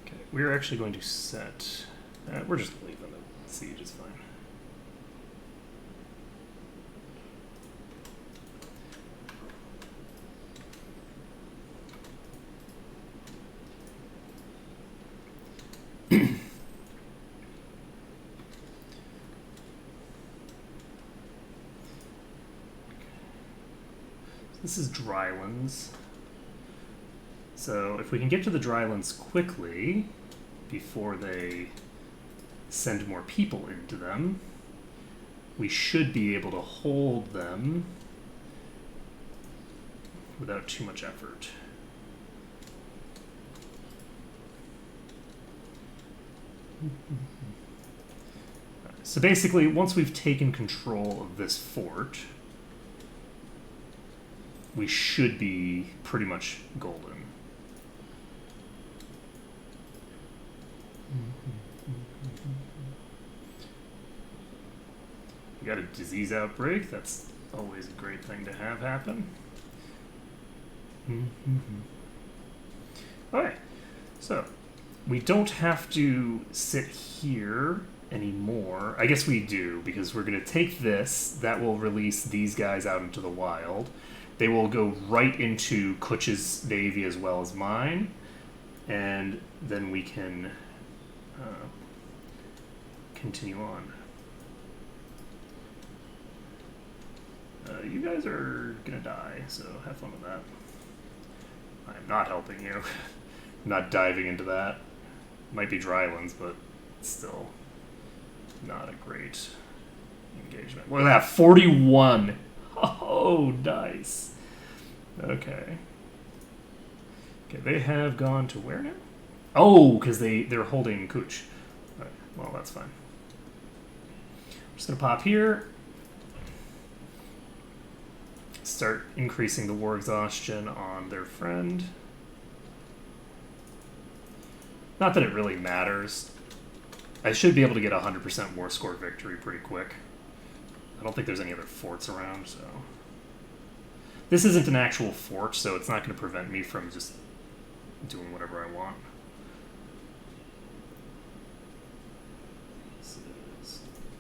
Okay, we're actually going to set. We're just leaving the siege, is fine. This is drylands. So if we can get to the drylands quickly, before they send more people into them, we should be able to hold them without too much effort. So basically, once we've taken control of this fort, we should be pretty much golden. We got a disease outbreak. That's always a great thing to have happen. Alright, so we don't have to sit here anymore. I guess we do, because we're going to take this. That will release these guys out into the wild. They will go right into Kutch's navy as well as mine, and then we can continue on. You guys are gonna die, so have fun with that. I'm not helping you. I'm not diving into that. Might be drylands, but still not a great engagement. Look at that, 41! Oh, nice. Okay. Okay, they have gone to where now? Oh, because they're holding Kuch. Right, well, that's fine. I'm just going to pop here. Start increasing the war exhaustion on their friend. Not that it really matters. I should be able to get a 100% war score victory pretty quick. I don't think there's any other forts around, so... This isn't an actual fort, so it's not going to prevent me from just doing whatever I want.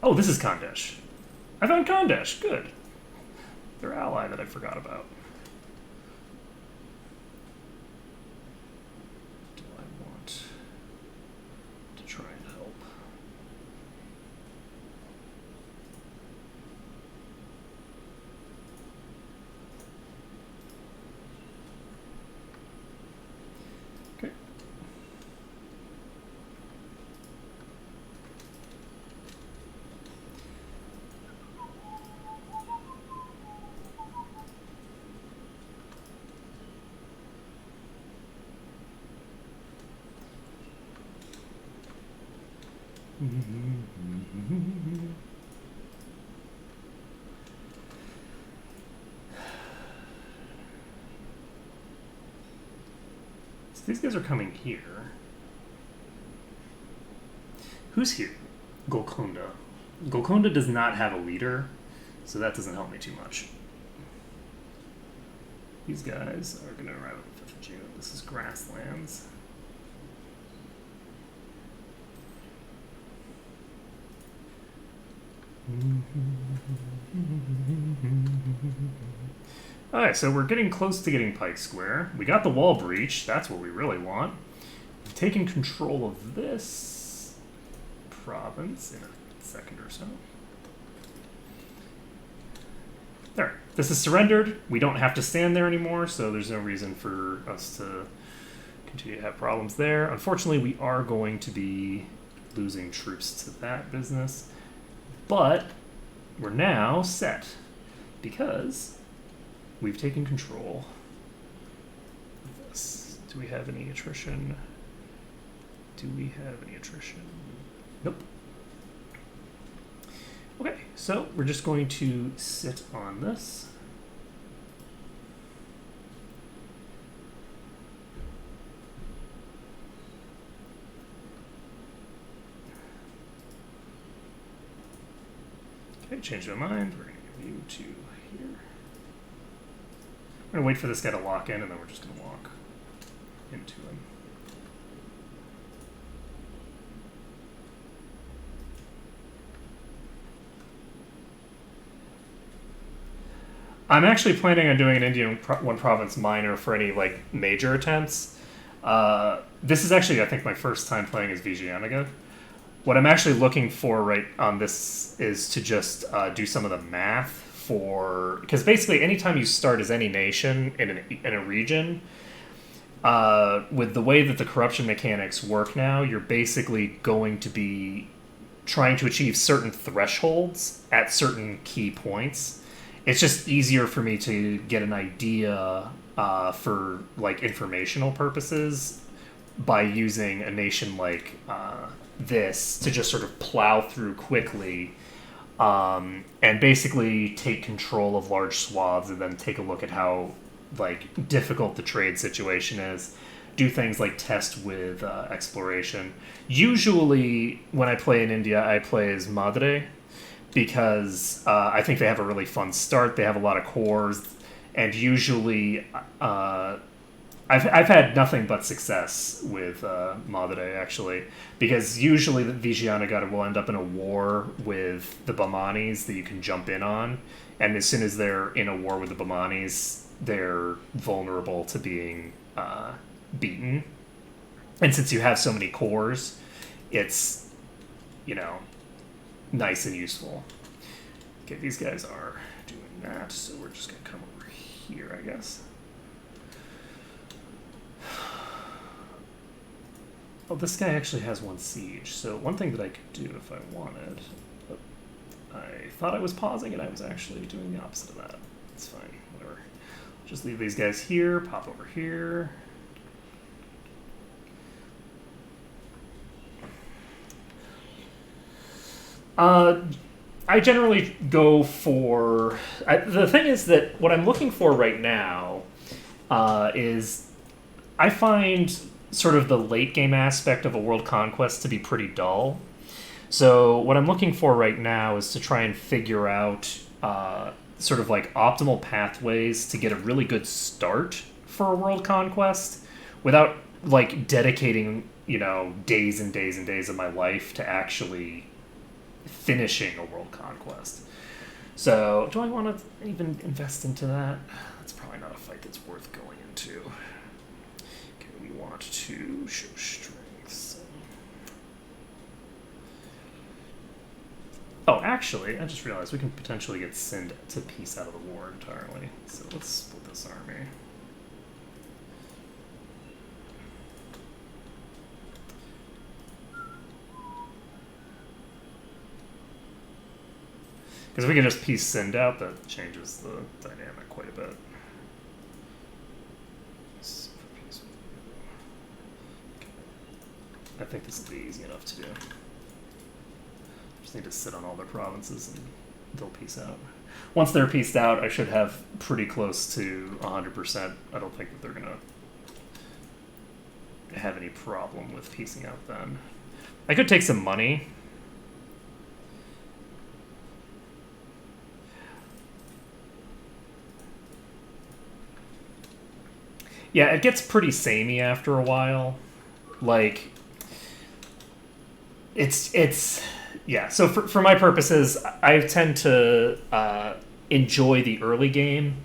Oh, this is Kandesh. I found Kandesh. Good. Their ally that I forgot about. Do I want to try and help? Okay. So these guys are coming here. Who's here? Golconda. Golconda does not have a leader, so that doesn't help me too much. These guys are going to arrive on the 5th of June. This is grasslands. Alright, so we're getting close to getting Pike Square. We got the wall breach. That's what we really want. We've taken control of this province in a second or so. There. this is surrendered. We don't have to stand there anymore, so there's no reason for us to continue to have problems there. Unfortunately, we are going to be losing troops to that business, but we're now set because we've taken control of this. Do we have any attrition? Nope. Okay, so we're just going to sit on this. Okay, change my mind. We're going to give you to here. I'm going to wait for this guy to lock in, and then we're just going to walk into him. I'm actually planning on doing an Indian one province minor for any like major attempts. This is actually, I think, my first time playing as Vijayanagar. What I'm actually looking for right on this is to just do some of the math for, because basically anytime you start as any nation in a region, with the way that the corruption mechanics work now, you're basically going to be trying to achieve certain thresholds at certain key points. It's just easier for me to get an idea for like informational purposes by using a nation like this to just sort of plow through quickly and basically take control of large swaths and then take a look at how like difficult the trade situation is. Do things like test with exploration. Usually when I play in India, I play as Madre, because I think they have a really fun start. They have a lot of cores, and usually I've had nothing but success with Madre, actually, because usually the Vijayanagar will end up in a war with the Bamanis that you can jump in on, and as soon as they're in a war with the Bamanis, they're vulnerable to being beaten. And since you have so many cores, it's, you know, nice and useful. Okay, these guys are doing that, so we're just going to come over here, I guess. Oh, this guy actually has one siege, so one thing that I could do if I wanted, but I thought I was pausing and I was actually doing the opposite of that. It's fine, whatever. Just leave these guys here, pop over here. I generally go for... the thing is that what I'm looking for right now is I find sort of the late game aspect of a world conquest to be pretty dull. So what I'm looking for right now is to try and figure out sort of like optimal pathways to get a really good start for a world conquest without like dedicating, you know, days and days and days of my life to actually finishing a world conquest. So, do I want to even invest into that? That's probably not a fight that's worth going into. Okay, we want to show strengths. Oh, actually, I just realized we can potentially get Sind to peace out of the war entirely. So let's split this army. Because if we can just piece Sind out, that changes the dynamic quite a bit. I think this will be easy enough to do. Just need to sit on all their provinces and they'll piece out. Once they're pieced out, I should have pretty close to 100%. I don't think that they're going to have any problem with piecing out then. I could take some money. Yeah, it gets pretty samey after a while. Like, it's yeah. So for my purposes, I tend to enjoy the early game,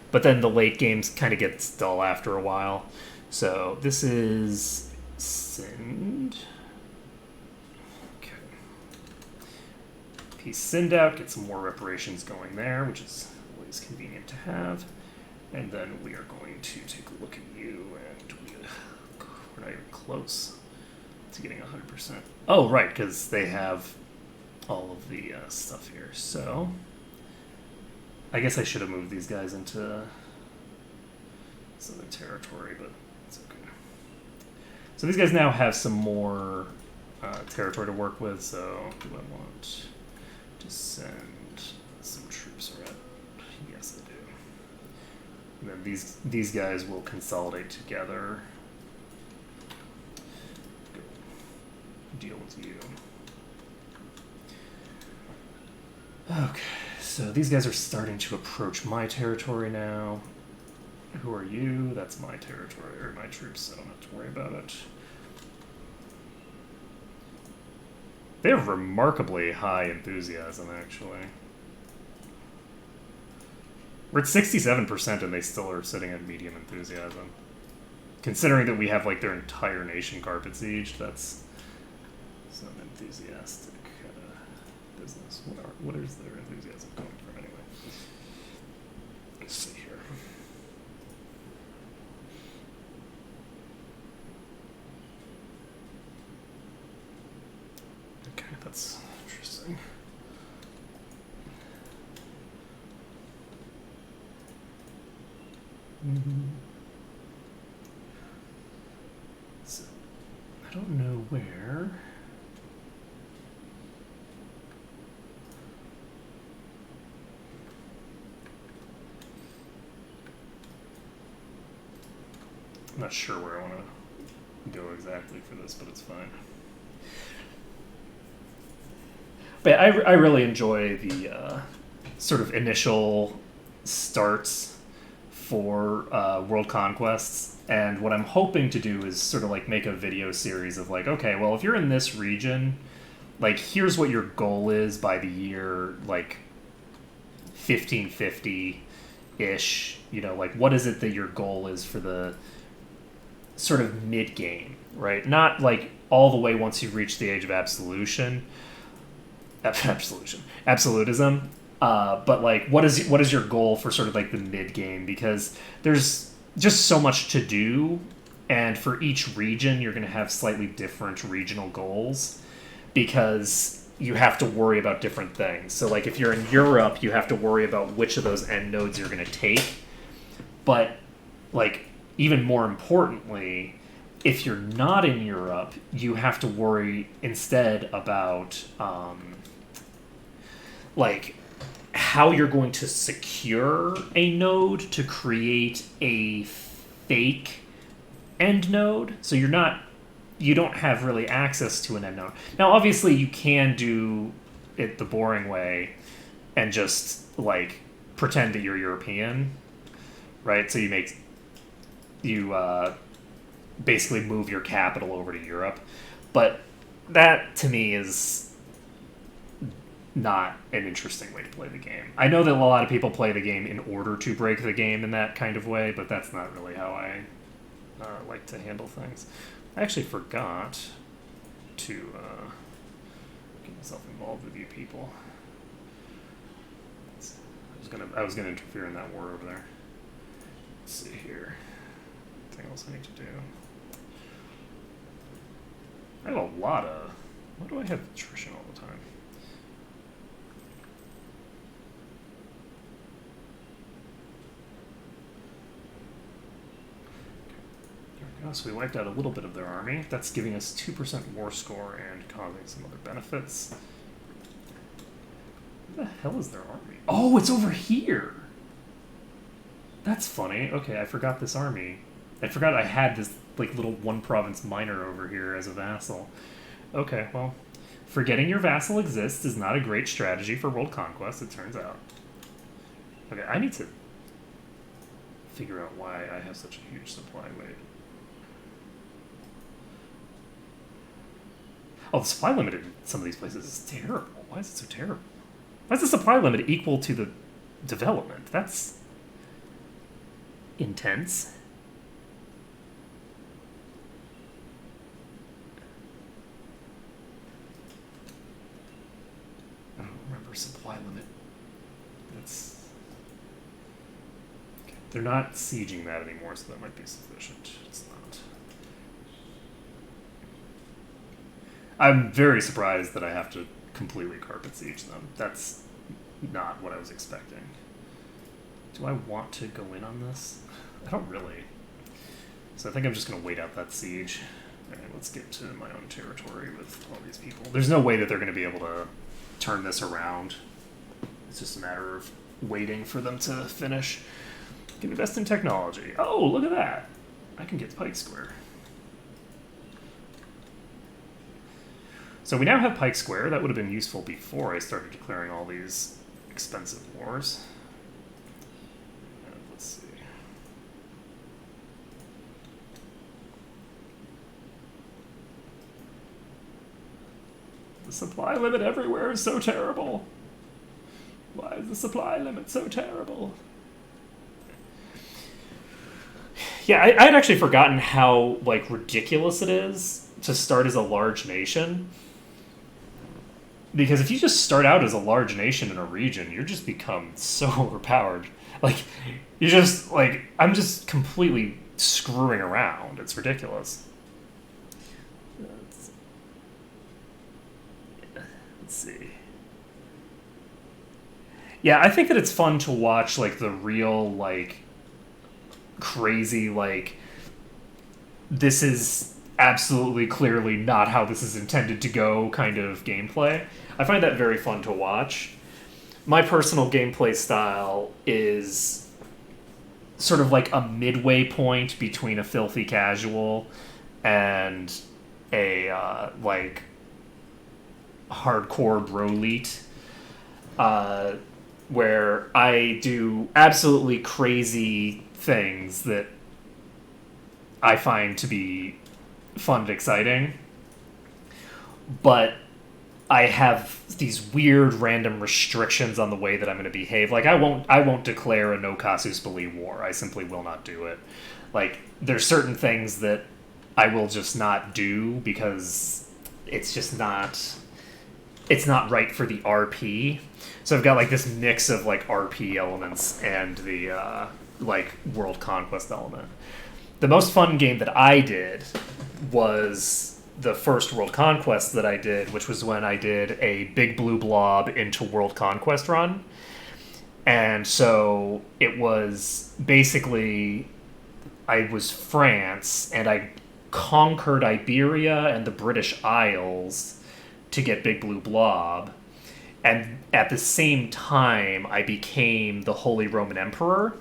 but then the late games kind of gets dull after a while. So this is Sind. Okay. Piece Sind out, get some more reparations going there, which is always convenient to have. And then we are going to take a look at you, and we're not even close to getting 100%. Oh, right, because they have all of the stuff here. So I guess I should have moved these guys into Southern territory, but it's okay. So these guys now have some more territory to work with, so do I want to send some troops around? Yes, I do. And then these guys will consolidate together. Go deal with you. Okay, so these guys are starting to approach my territory now. Who are you? That's my territory, or my troops, so I don't have to worry about it. They have remarkably high enthusiasm, actually. We're at 67% and they still are sitting at medium enthusiasm. Considering that we have, like, their entire nation carpet sieged, that's some enthusiastic business. What is their enthusiasm coming from, anyway? Let's see here. Okay, that's interesting. So, I don't know where. I'm not sure where I want to go exactly for this, but it's fine. But I really enjoy the sort of initial starts for world conquests, and what I'm hoping to do is sort of like make a video series of like, okay, well, if you're in this region, like, here's what your goal is by the year like 1550-ish, you know, like, what is it that your goal is for the sort of mid-game, right? Not like all the way once you've reached the age of absolutism, but like, what is your goal for sort of like the mid-game? Because there's just so much to do, and for each region you're going to have slightly different regional goals because you have to worry about different things. So like, if you're in Europe, you have to worry about which of those end nodes you're going to take. But like, even more importantly, if you're not in Europe, you have to worry instead about like how you're going to secure a node to create a fake end node. So you don't have really access to an end node. Now, obviously, you can do it the boring way and just like pretend that you're European, right? So you basically move your capital over to Europe. But that, to me, is not an interesting way to play the game. I know that a lot of people play the game in order to break the game in that kind of way, but that's not really how I like to handle things. I actually forgot to get myself involved with you people. I was gonna interfere in that war over there. Let's see here. Anything else I need to do? I have a lot of... Why do I have attrition all the time? There we go. So we wiped out a little bit of their army. That's giving us 2% war score and causing some other benefits. Where the hell is their army? Oh, it's over here! That's funny. Okay, I forgot this army. I forgot I had this like little one province minor over here as a vassal. Okay, well, forgetting your vassal exists is not a great strategy for world conquest, it turns out. Okay, I need to figure out why I have such a huge supply weight. Oh, the supply limit in some of these places is terrible. Why is it so terrible? Why is the supply limit equal to the development? That's intense. I don't remember supply limit. That's They're not sieging that anymore, so that might be sufficient. It's not. I'm very surprised that I have to completely carpet siege them. That's not what I was expecting. Do I want to go in on this? I don't really. So I think I'm just going to wait out that siege. Alright, let's get to my own territory with all these people. There's no way that they're going to be able to turn this around. It's just a matter of waiting for them to finish. Can invest in technology. Oh, look at that. I can get Pike Square. So we now have Pike Square. That would have been useful before I started declaring all these expensive wars. Let's see. The supply limit everywhere is so terrible. Why is the supply limit so terrible? Yeah, I had actually forgotten how like ridiculous it is to start as a large nation. Because if you just start out as a large nation in a region, you're just become so overpowered. Like, you're just, like, I'm just completely screwing around. It's ridiculous. Let's see. Yeah, I think that it's fun to watch, like, the real, like, crazy, like, this is absolutely clearly not how this is intended to go kind of gameplay. I find that very fun to watch. My personal gameplay style is sort of like a midway point between a filthy casual and a like hardcore brolete, where I do absolutely crazy things that I find to be fun and exciting, but I have these weird random restrictions on the way that I'm going to behave. Like, I won't declare a no casus belli war. I simply will not do it. Like, there's certain things that I will just not do because it's just not, it's not right for the RP. So I've got like this mix of like RP elements and the like world conquest element. The most fun game that I did was the first World Conquest that I did, which was when I did a Big Blue Blob into World Conquest run. And so it was basically, I was France, and I conquered Iberia and the British Isles to get Big Blue Blob. And at the same time, I became the Holy Roman Emperor.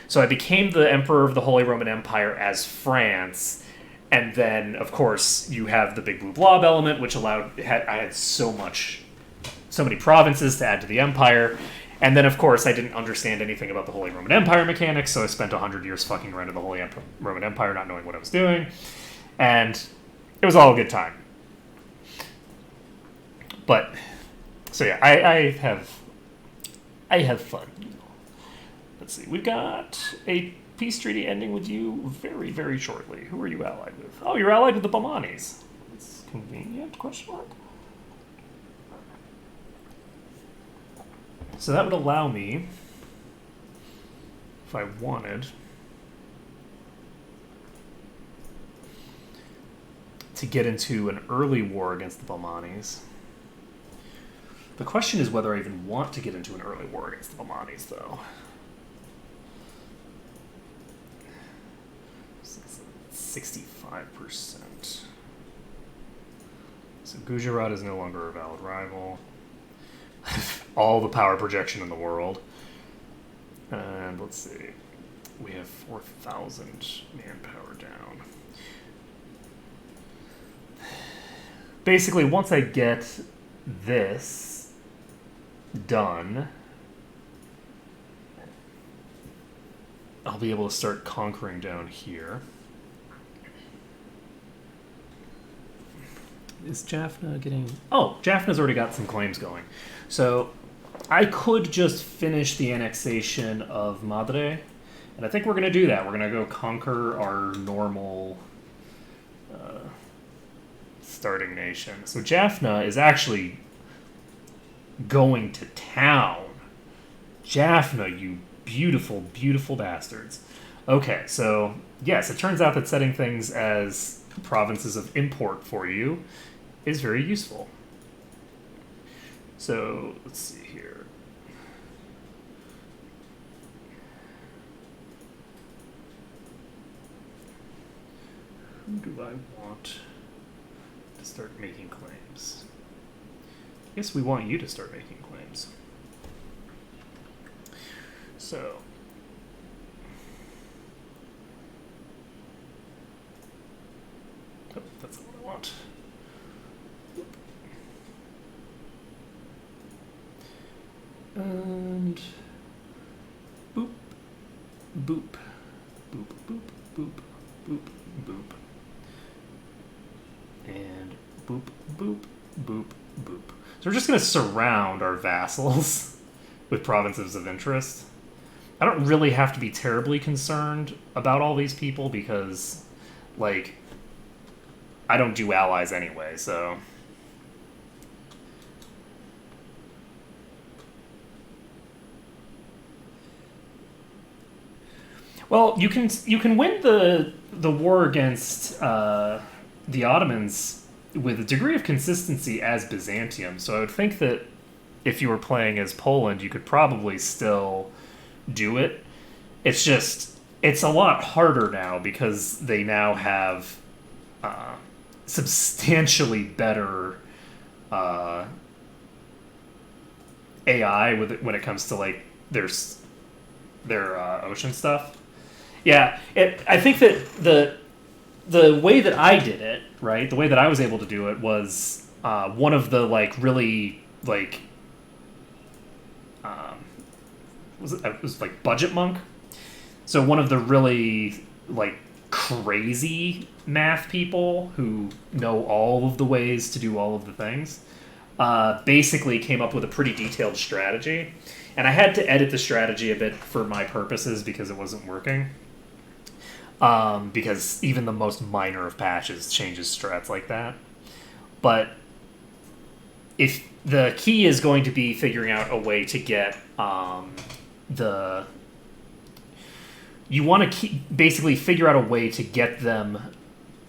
So I became the Emperor of the Holy Roman Empire as France. And then, of course, you have the Big Blue Blob element, which allowed, I had so many provinces to add to the empire. And then, of course, I didn't understand anything about the Holy Roman Empire mechanics, so I spent 100 years fucking around in the Holy Roman Empire, not knowing what I was doing. And it was all a good time. But, so yeah, I have fun. Let's see, we've got a peace treaty ending with you very, very shortly. Who are you allied with? Oh, you're allied with the Bamanis. That's convenient, question mark. So that would allow me, if I wanted, to get into an early war against the Bamanis. The question is whether I even want to get into an early war against the Bamanis, though. 65%. So Gujarat is no longer a valid rival. All the power projection in the world. And let's see. We have 4,000 manpower down. Basically, once I get this done, I'll be able to start conquering down here. Is Jaffna getting... Oh, Jaffna's already got some claims going. So I could just finish the annexation of Madre, and I think we're going to do that. We're going to go conquer our normal starting nation. So Jaffna is actually going to town. Jaffna, you beautiful, beautiful bastards. Okay, so yes, it turns out that setting things as provinces of import for you is very useful. So let's see here. Who do I want to start making claims? I guess we want you to start making claims. So, oh, that's not what I want. And boop, boop, boop, boop, boop, boop, boop. And boop, boop, boop, boop. So we're just going to surround our vassals with provinces of interest. I don't really have to be terribly concerned about all these people because, like, I don't do allies anyway, so... Well, you can win the war against the Ottomans with a degree of consistency as Byzantium. So I would think that if you were playing as Poland, you could probably still do it. It's just it's a lot harder now because they now have substantially better AI with it when it comes to like their ocean stuff. Yeah, I think that the way that I did it, right, the way that I was able to do it was one of the like really like it was like budget monk. So one of the really like crazy math people who know all of the ways to do all of the things basically came up with a pretty detailed strategy. And I had to edit the strategy a bit for my purposes because it wasn't working. Because even the most minor of patches changes strats like that. But if the key is going to be figuring out a way to get you want to basically figure out a way to get them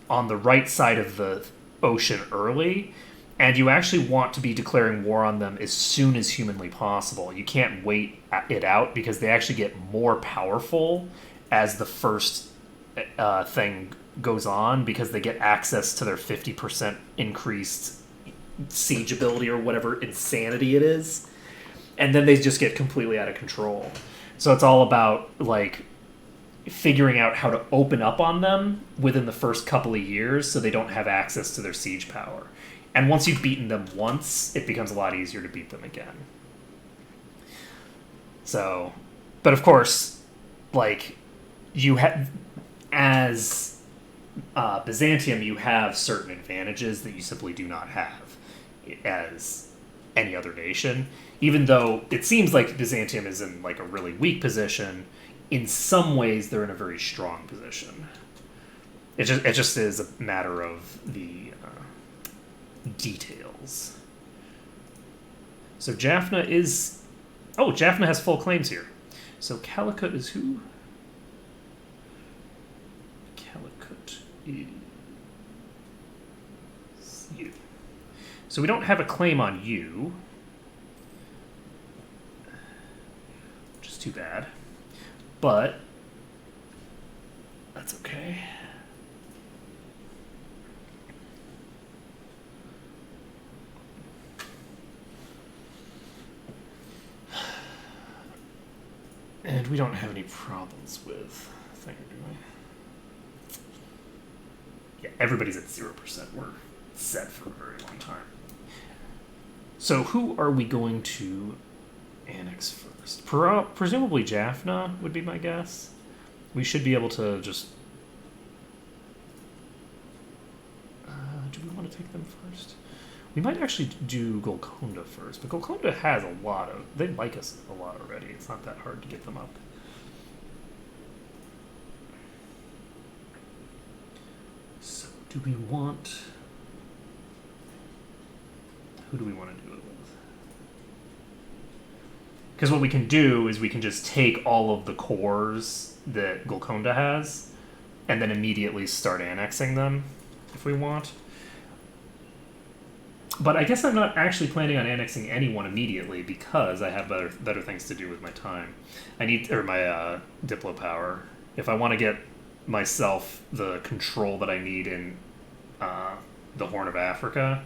on the right side of the ocean early, and you actually want to be declaring war on them as soon as humanly possible. You can't wait it out because they actually get more powerful as the first thing goes on because they get access to their 50% increased siege ability or whatever insanity it is, and then they just get completely out of control. So it's all about like figuring out how to open up on them within the first couple of years so they don't have access to their siege power. And once you've beaten them once, it becomes a lot easier to beat them again. So, but of course, like, you have, as Byzantium, you have certain advantages that you simply do not have as any other nation. Even though it seems like Byzantium is in like a really weak position, in some ways they're in a very strong position. It just is a matter of the details. So Jaffna is... Oh, Jaffna has full claims here. So Calicut is who? Calicut is you. So we don't have a claim on you, which is too bad. But that's okay. And we don't have any problems with thing, do we? Yeah, everybody's at 0%. We're set for a very long time. So who are we going to annex first? Presumably Jaffna would be my guess. We should be able to just... do we want to take them first? We might actually do Golconda first, but Golconda has a lot of... They like us a lot already. It's not that hard to get them up. So, do we want... Who do we want to do it with? Because what we can do is we can just take all of the cores that Golconda has and then immediately start annexing them if we want. But I guess I'm not actually planning on annexing anyone immediately because I have better things to do with my time. I need, or my Diplo power. If I want to get myself the control that I need in the Horn of Africa,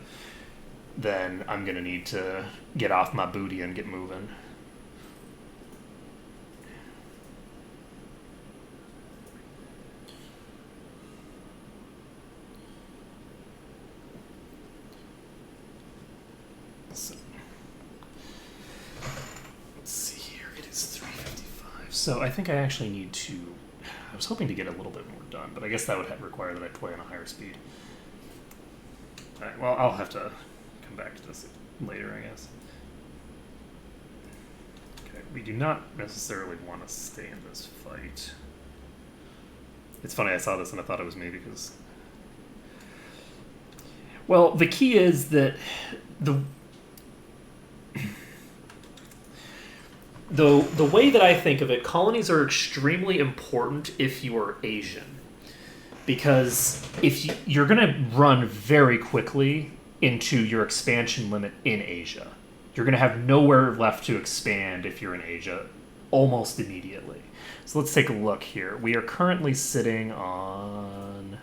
then I'm going to need to get off my booty and get moving. So, let's see here. It is 3:55. So I think I actually need to... I was hoping to get a little bit more done, but I guess that would require that I play on a higher speed. Alright, well, I'll have to come back to this later, I guess. Okay, we do not necessarily want to stay in this fight. It's funny, I saw this and I thought it was me because... Well, the key is that the way that I think of it, colonies are extremely important if you are Asian. Because if you're going to run very quickly into your expansion limit in Asia. You're going to have nowhere left to expand if you're in Asia almost immediately. So let's take a look here. We are currently sitting on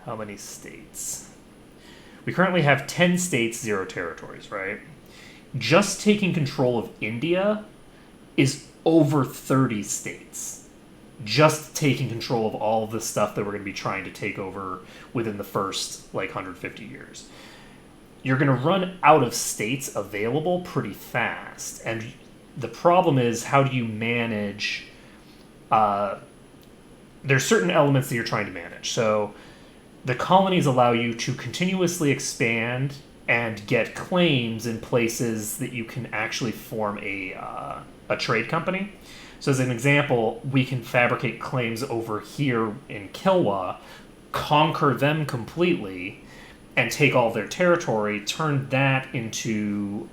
how many states? We currently have 10 states, 0 territories, right? Just taking control of India is over 30 states. Just taking control of all of the stuff that we're going to be trying to take over within the first, 150 years. You're going to run out of states available pretty fast. And the problem is, how do you manage... there's certain elements that you're trying to manage. So the colonies allow you to continuously expand and get claims in places that you can actually form a trade company. So as an example, we can fabricate claims over here in Kilwa, conquer them completely, and take all their territory, turn that into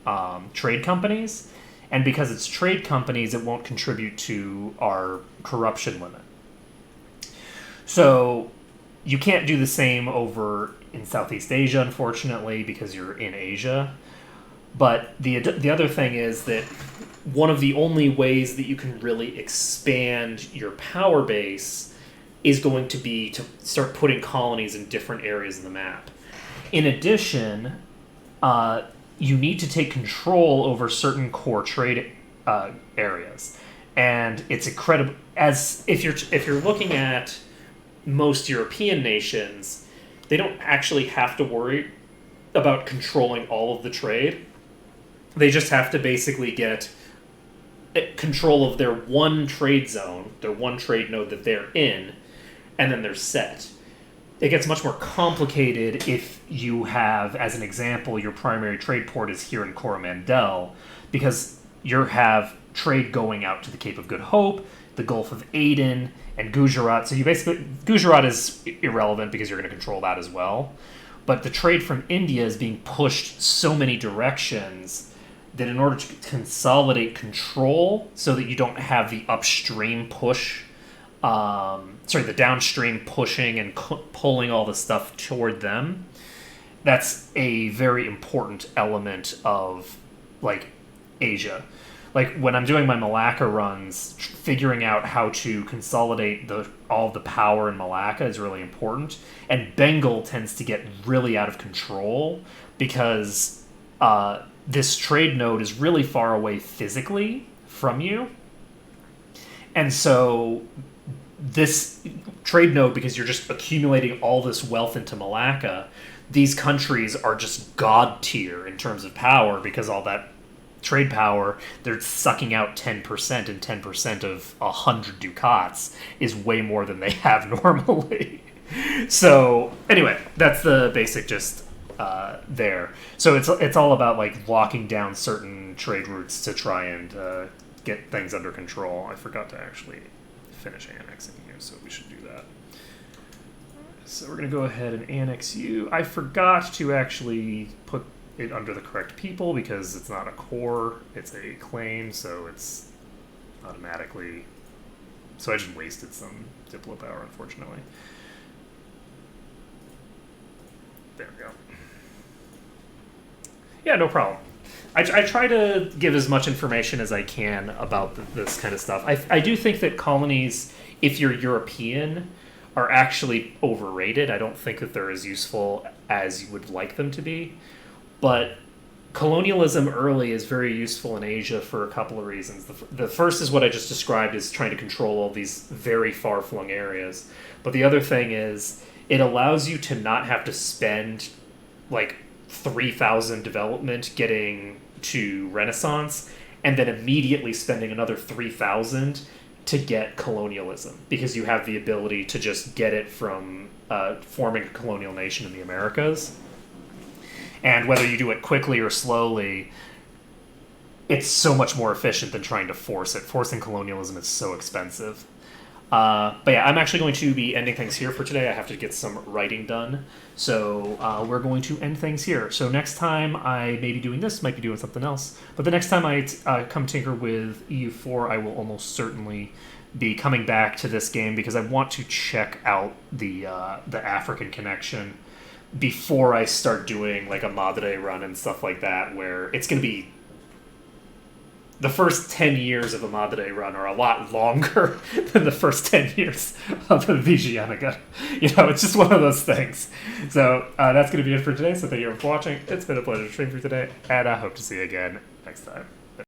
trade companies. And because it's trade companies, it won't contribute to our corruption limit. So you can't do the same over in Southeast Asia, unfortunately, because you're in Asia. But the other thing is that one of the only ways that you can really expand your power base is going to be to start putting colonies in different areas of the map. In addition, you need to take control over certain core trade areas, and it's incredible. As if you're looking at most European nations, they don't actually have to worry about controlling all of the trade. They just have to basically get control of their one trade zone, their one trade node that they're in, and then they're set. It gets much more complicated if you have, as an example, your primary trade port is here in Coromandel, because you have trade going out to the Cape of Good Hope, the Gulf of Aden, and Gujarat. So you basically... Gujarat is irrelevant because you're going to control that as well. But the trade from India is being pushed so many directions that in order to consolidate control so that you don't have the upstream push... the downstream pushing and pulling all the stuff toward them, that's a very important element of, Asia. When I'm doing my Malacca runs, figuring out how to consolidate all the power in Malacca is really important. And Bengal tends to get really out of control because this trade node is really far away physically from you. And so this trade node, because you're just accumulating all this wealth into Malacca, these countries are just god tier in terms of power because all that trade power, they're sucking out 10%, and 10% of 100 ducats is way more than they have normally. So anyway, that's the basic gist there. So it's all about locking down certain trade routes to try and get things under control. I forgot to actually finish annexing you, so we should do that. So we're going to go ahead and annex you. I forgot to actually put it under the correct people because it's not a core, it's a claim, so it's automatically. So I just wasted some Diplo power, unfortunately. There we go. Yeah, no problem. I try to give as much information as I can about this kind of stuff. I do think that colonies, if you're European, are actually overrated. I don't think that they're as useful as you would like them to be. But colonialism early is very useful in Asia for a couple of reasons. The first is what I just described, is trying to control all these very far-flung areas. But the other thing is it allows you to not have to spend like 3,000 development getting to Renaissance and then immediately spending another 3,000 to get colonialism, because you have the ability to just get it from forming a colonial nation in the Americas. And whether you do it quickly or slowly, it's so much more efficient than trying to force it. Forcing colonialism is so expensive. But yeah, I'm actually going to be ending things here for today. I have to get some writing done. So we're going to end things here. So next time I may be doing this, might be doing something else. But the next time I come tinker with EU4, I will almost certainly be coming back to this game because I want to check out the African connection before I start doing like a Madre run and stuff like that, where it's going to be the first 10 years of a Madre run are a lot longer than the first 10 years of a Vijayanagar. You know, it's just one of those things. So that's going to be it for today. So thank you for watching. It's been a pleasure to stream for you today, and I hope to see you again next time.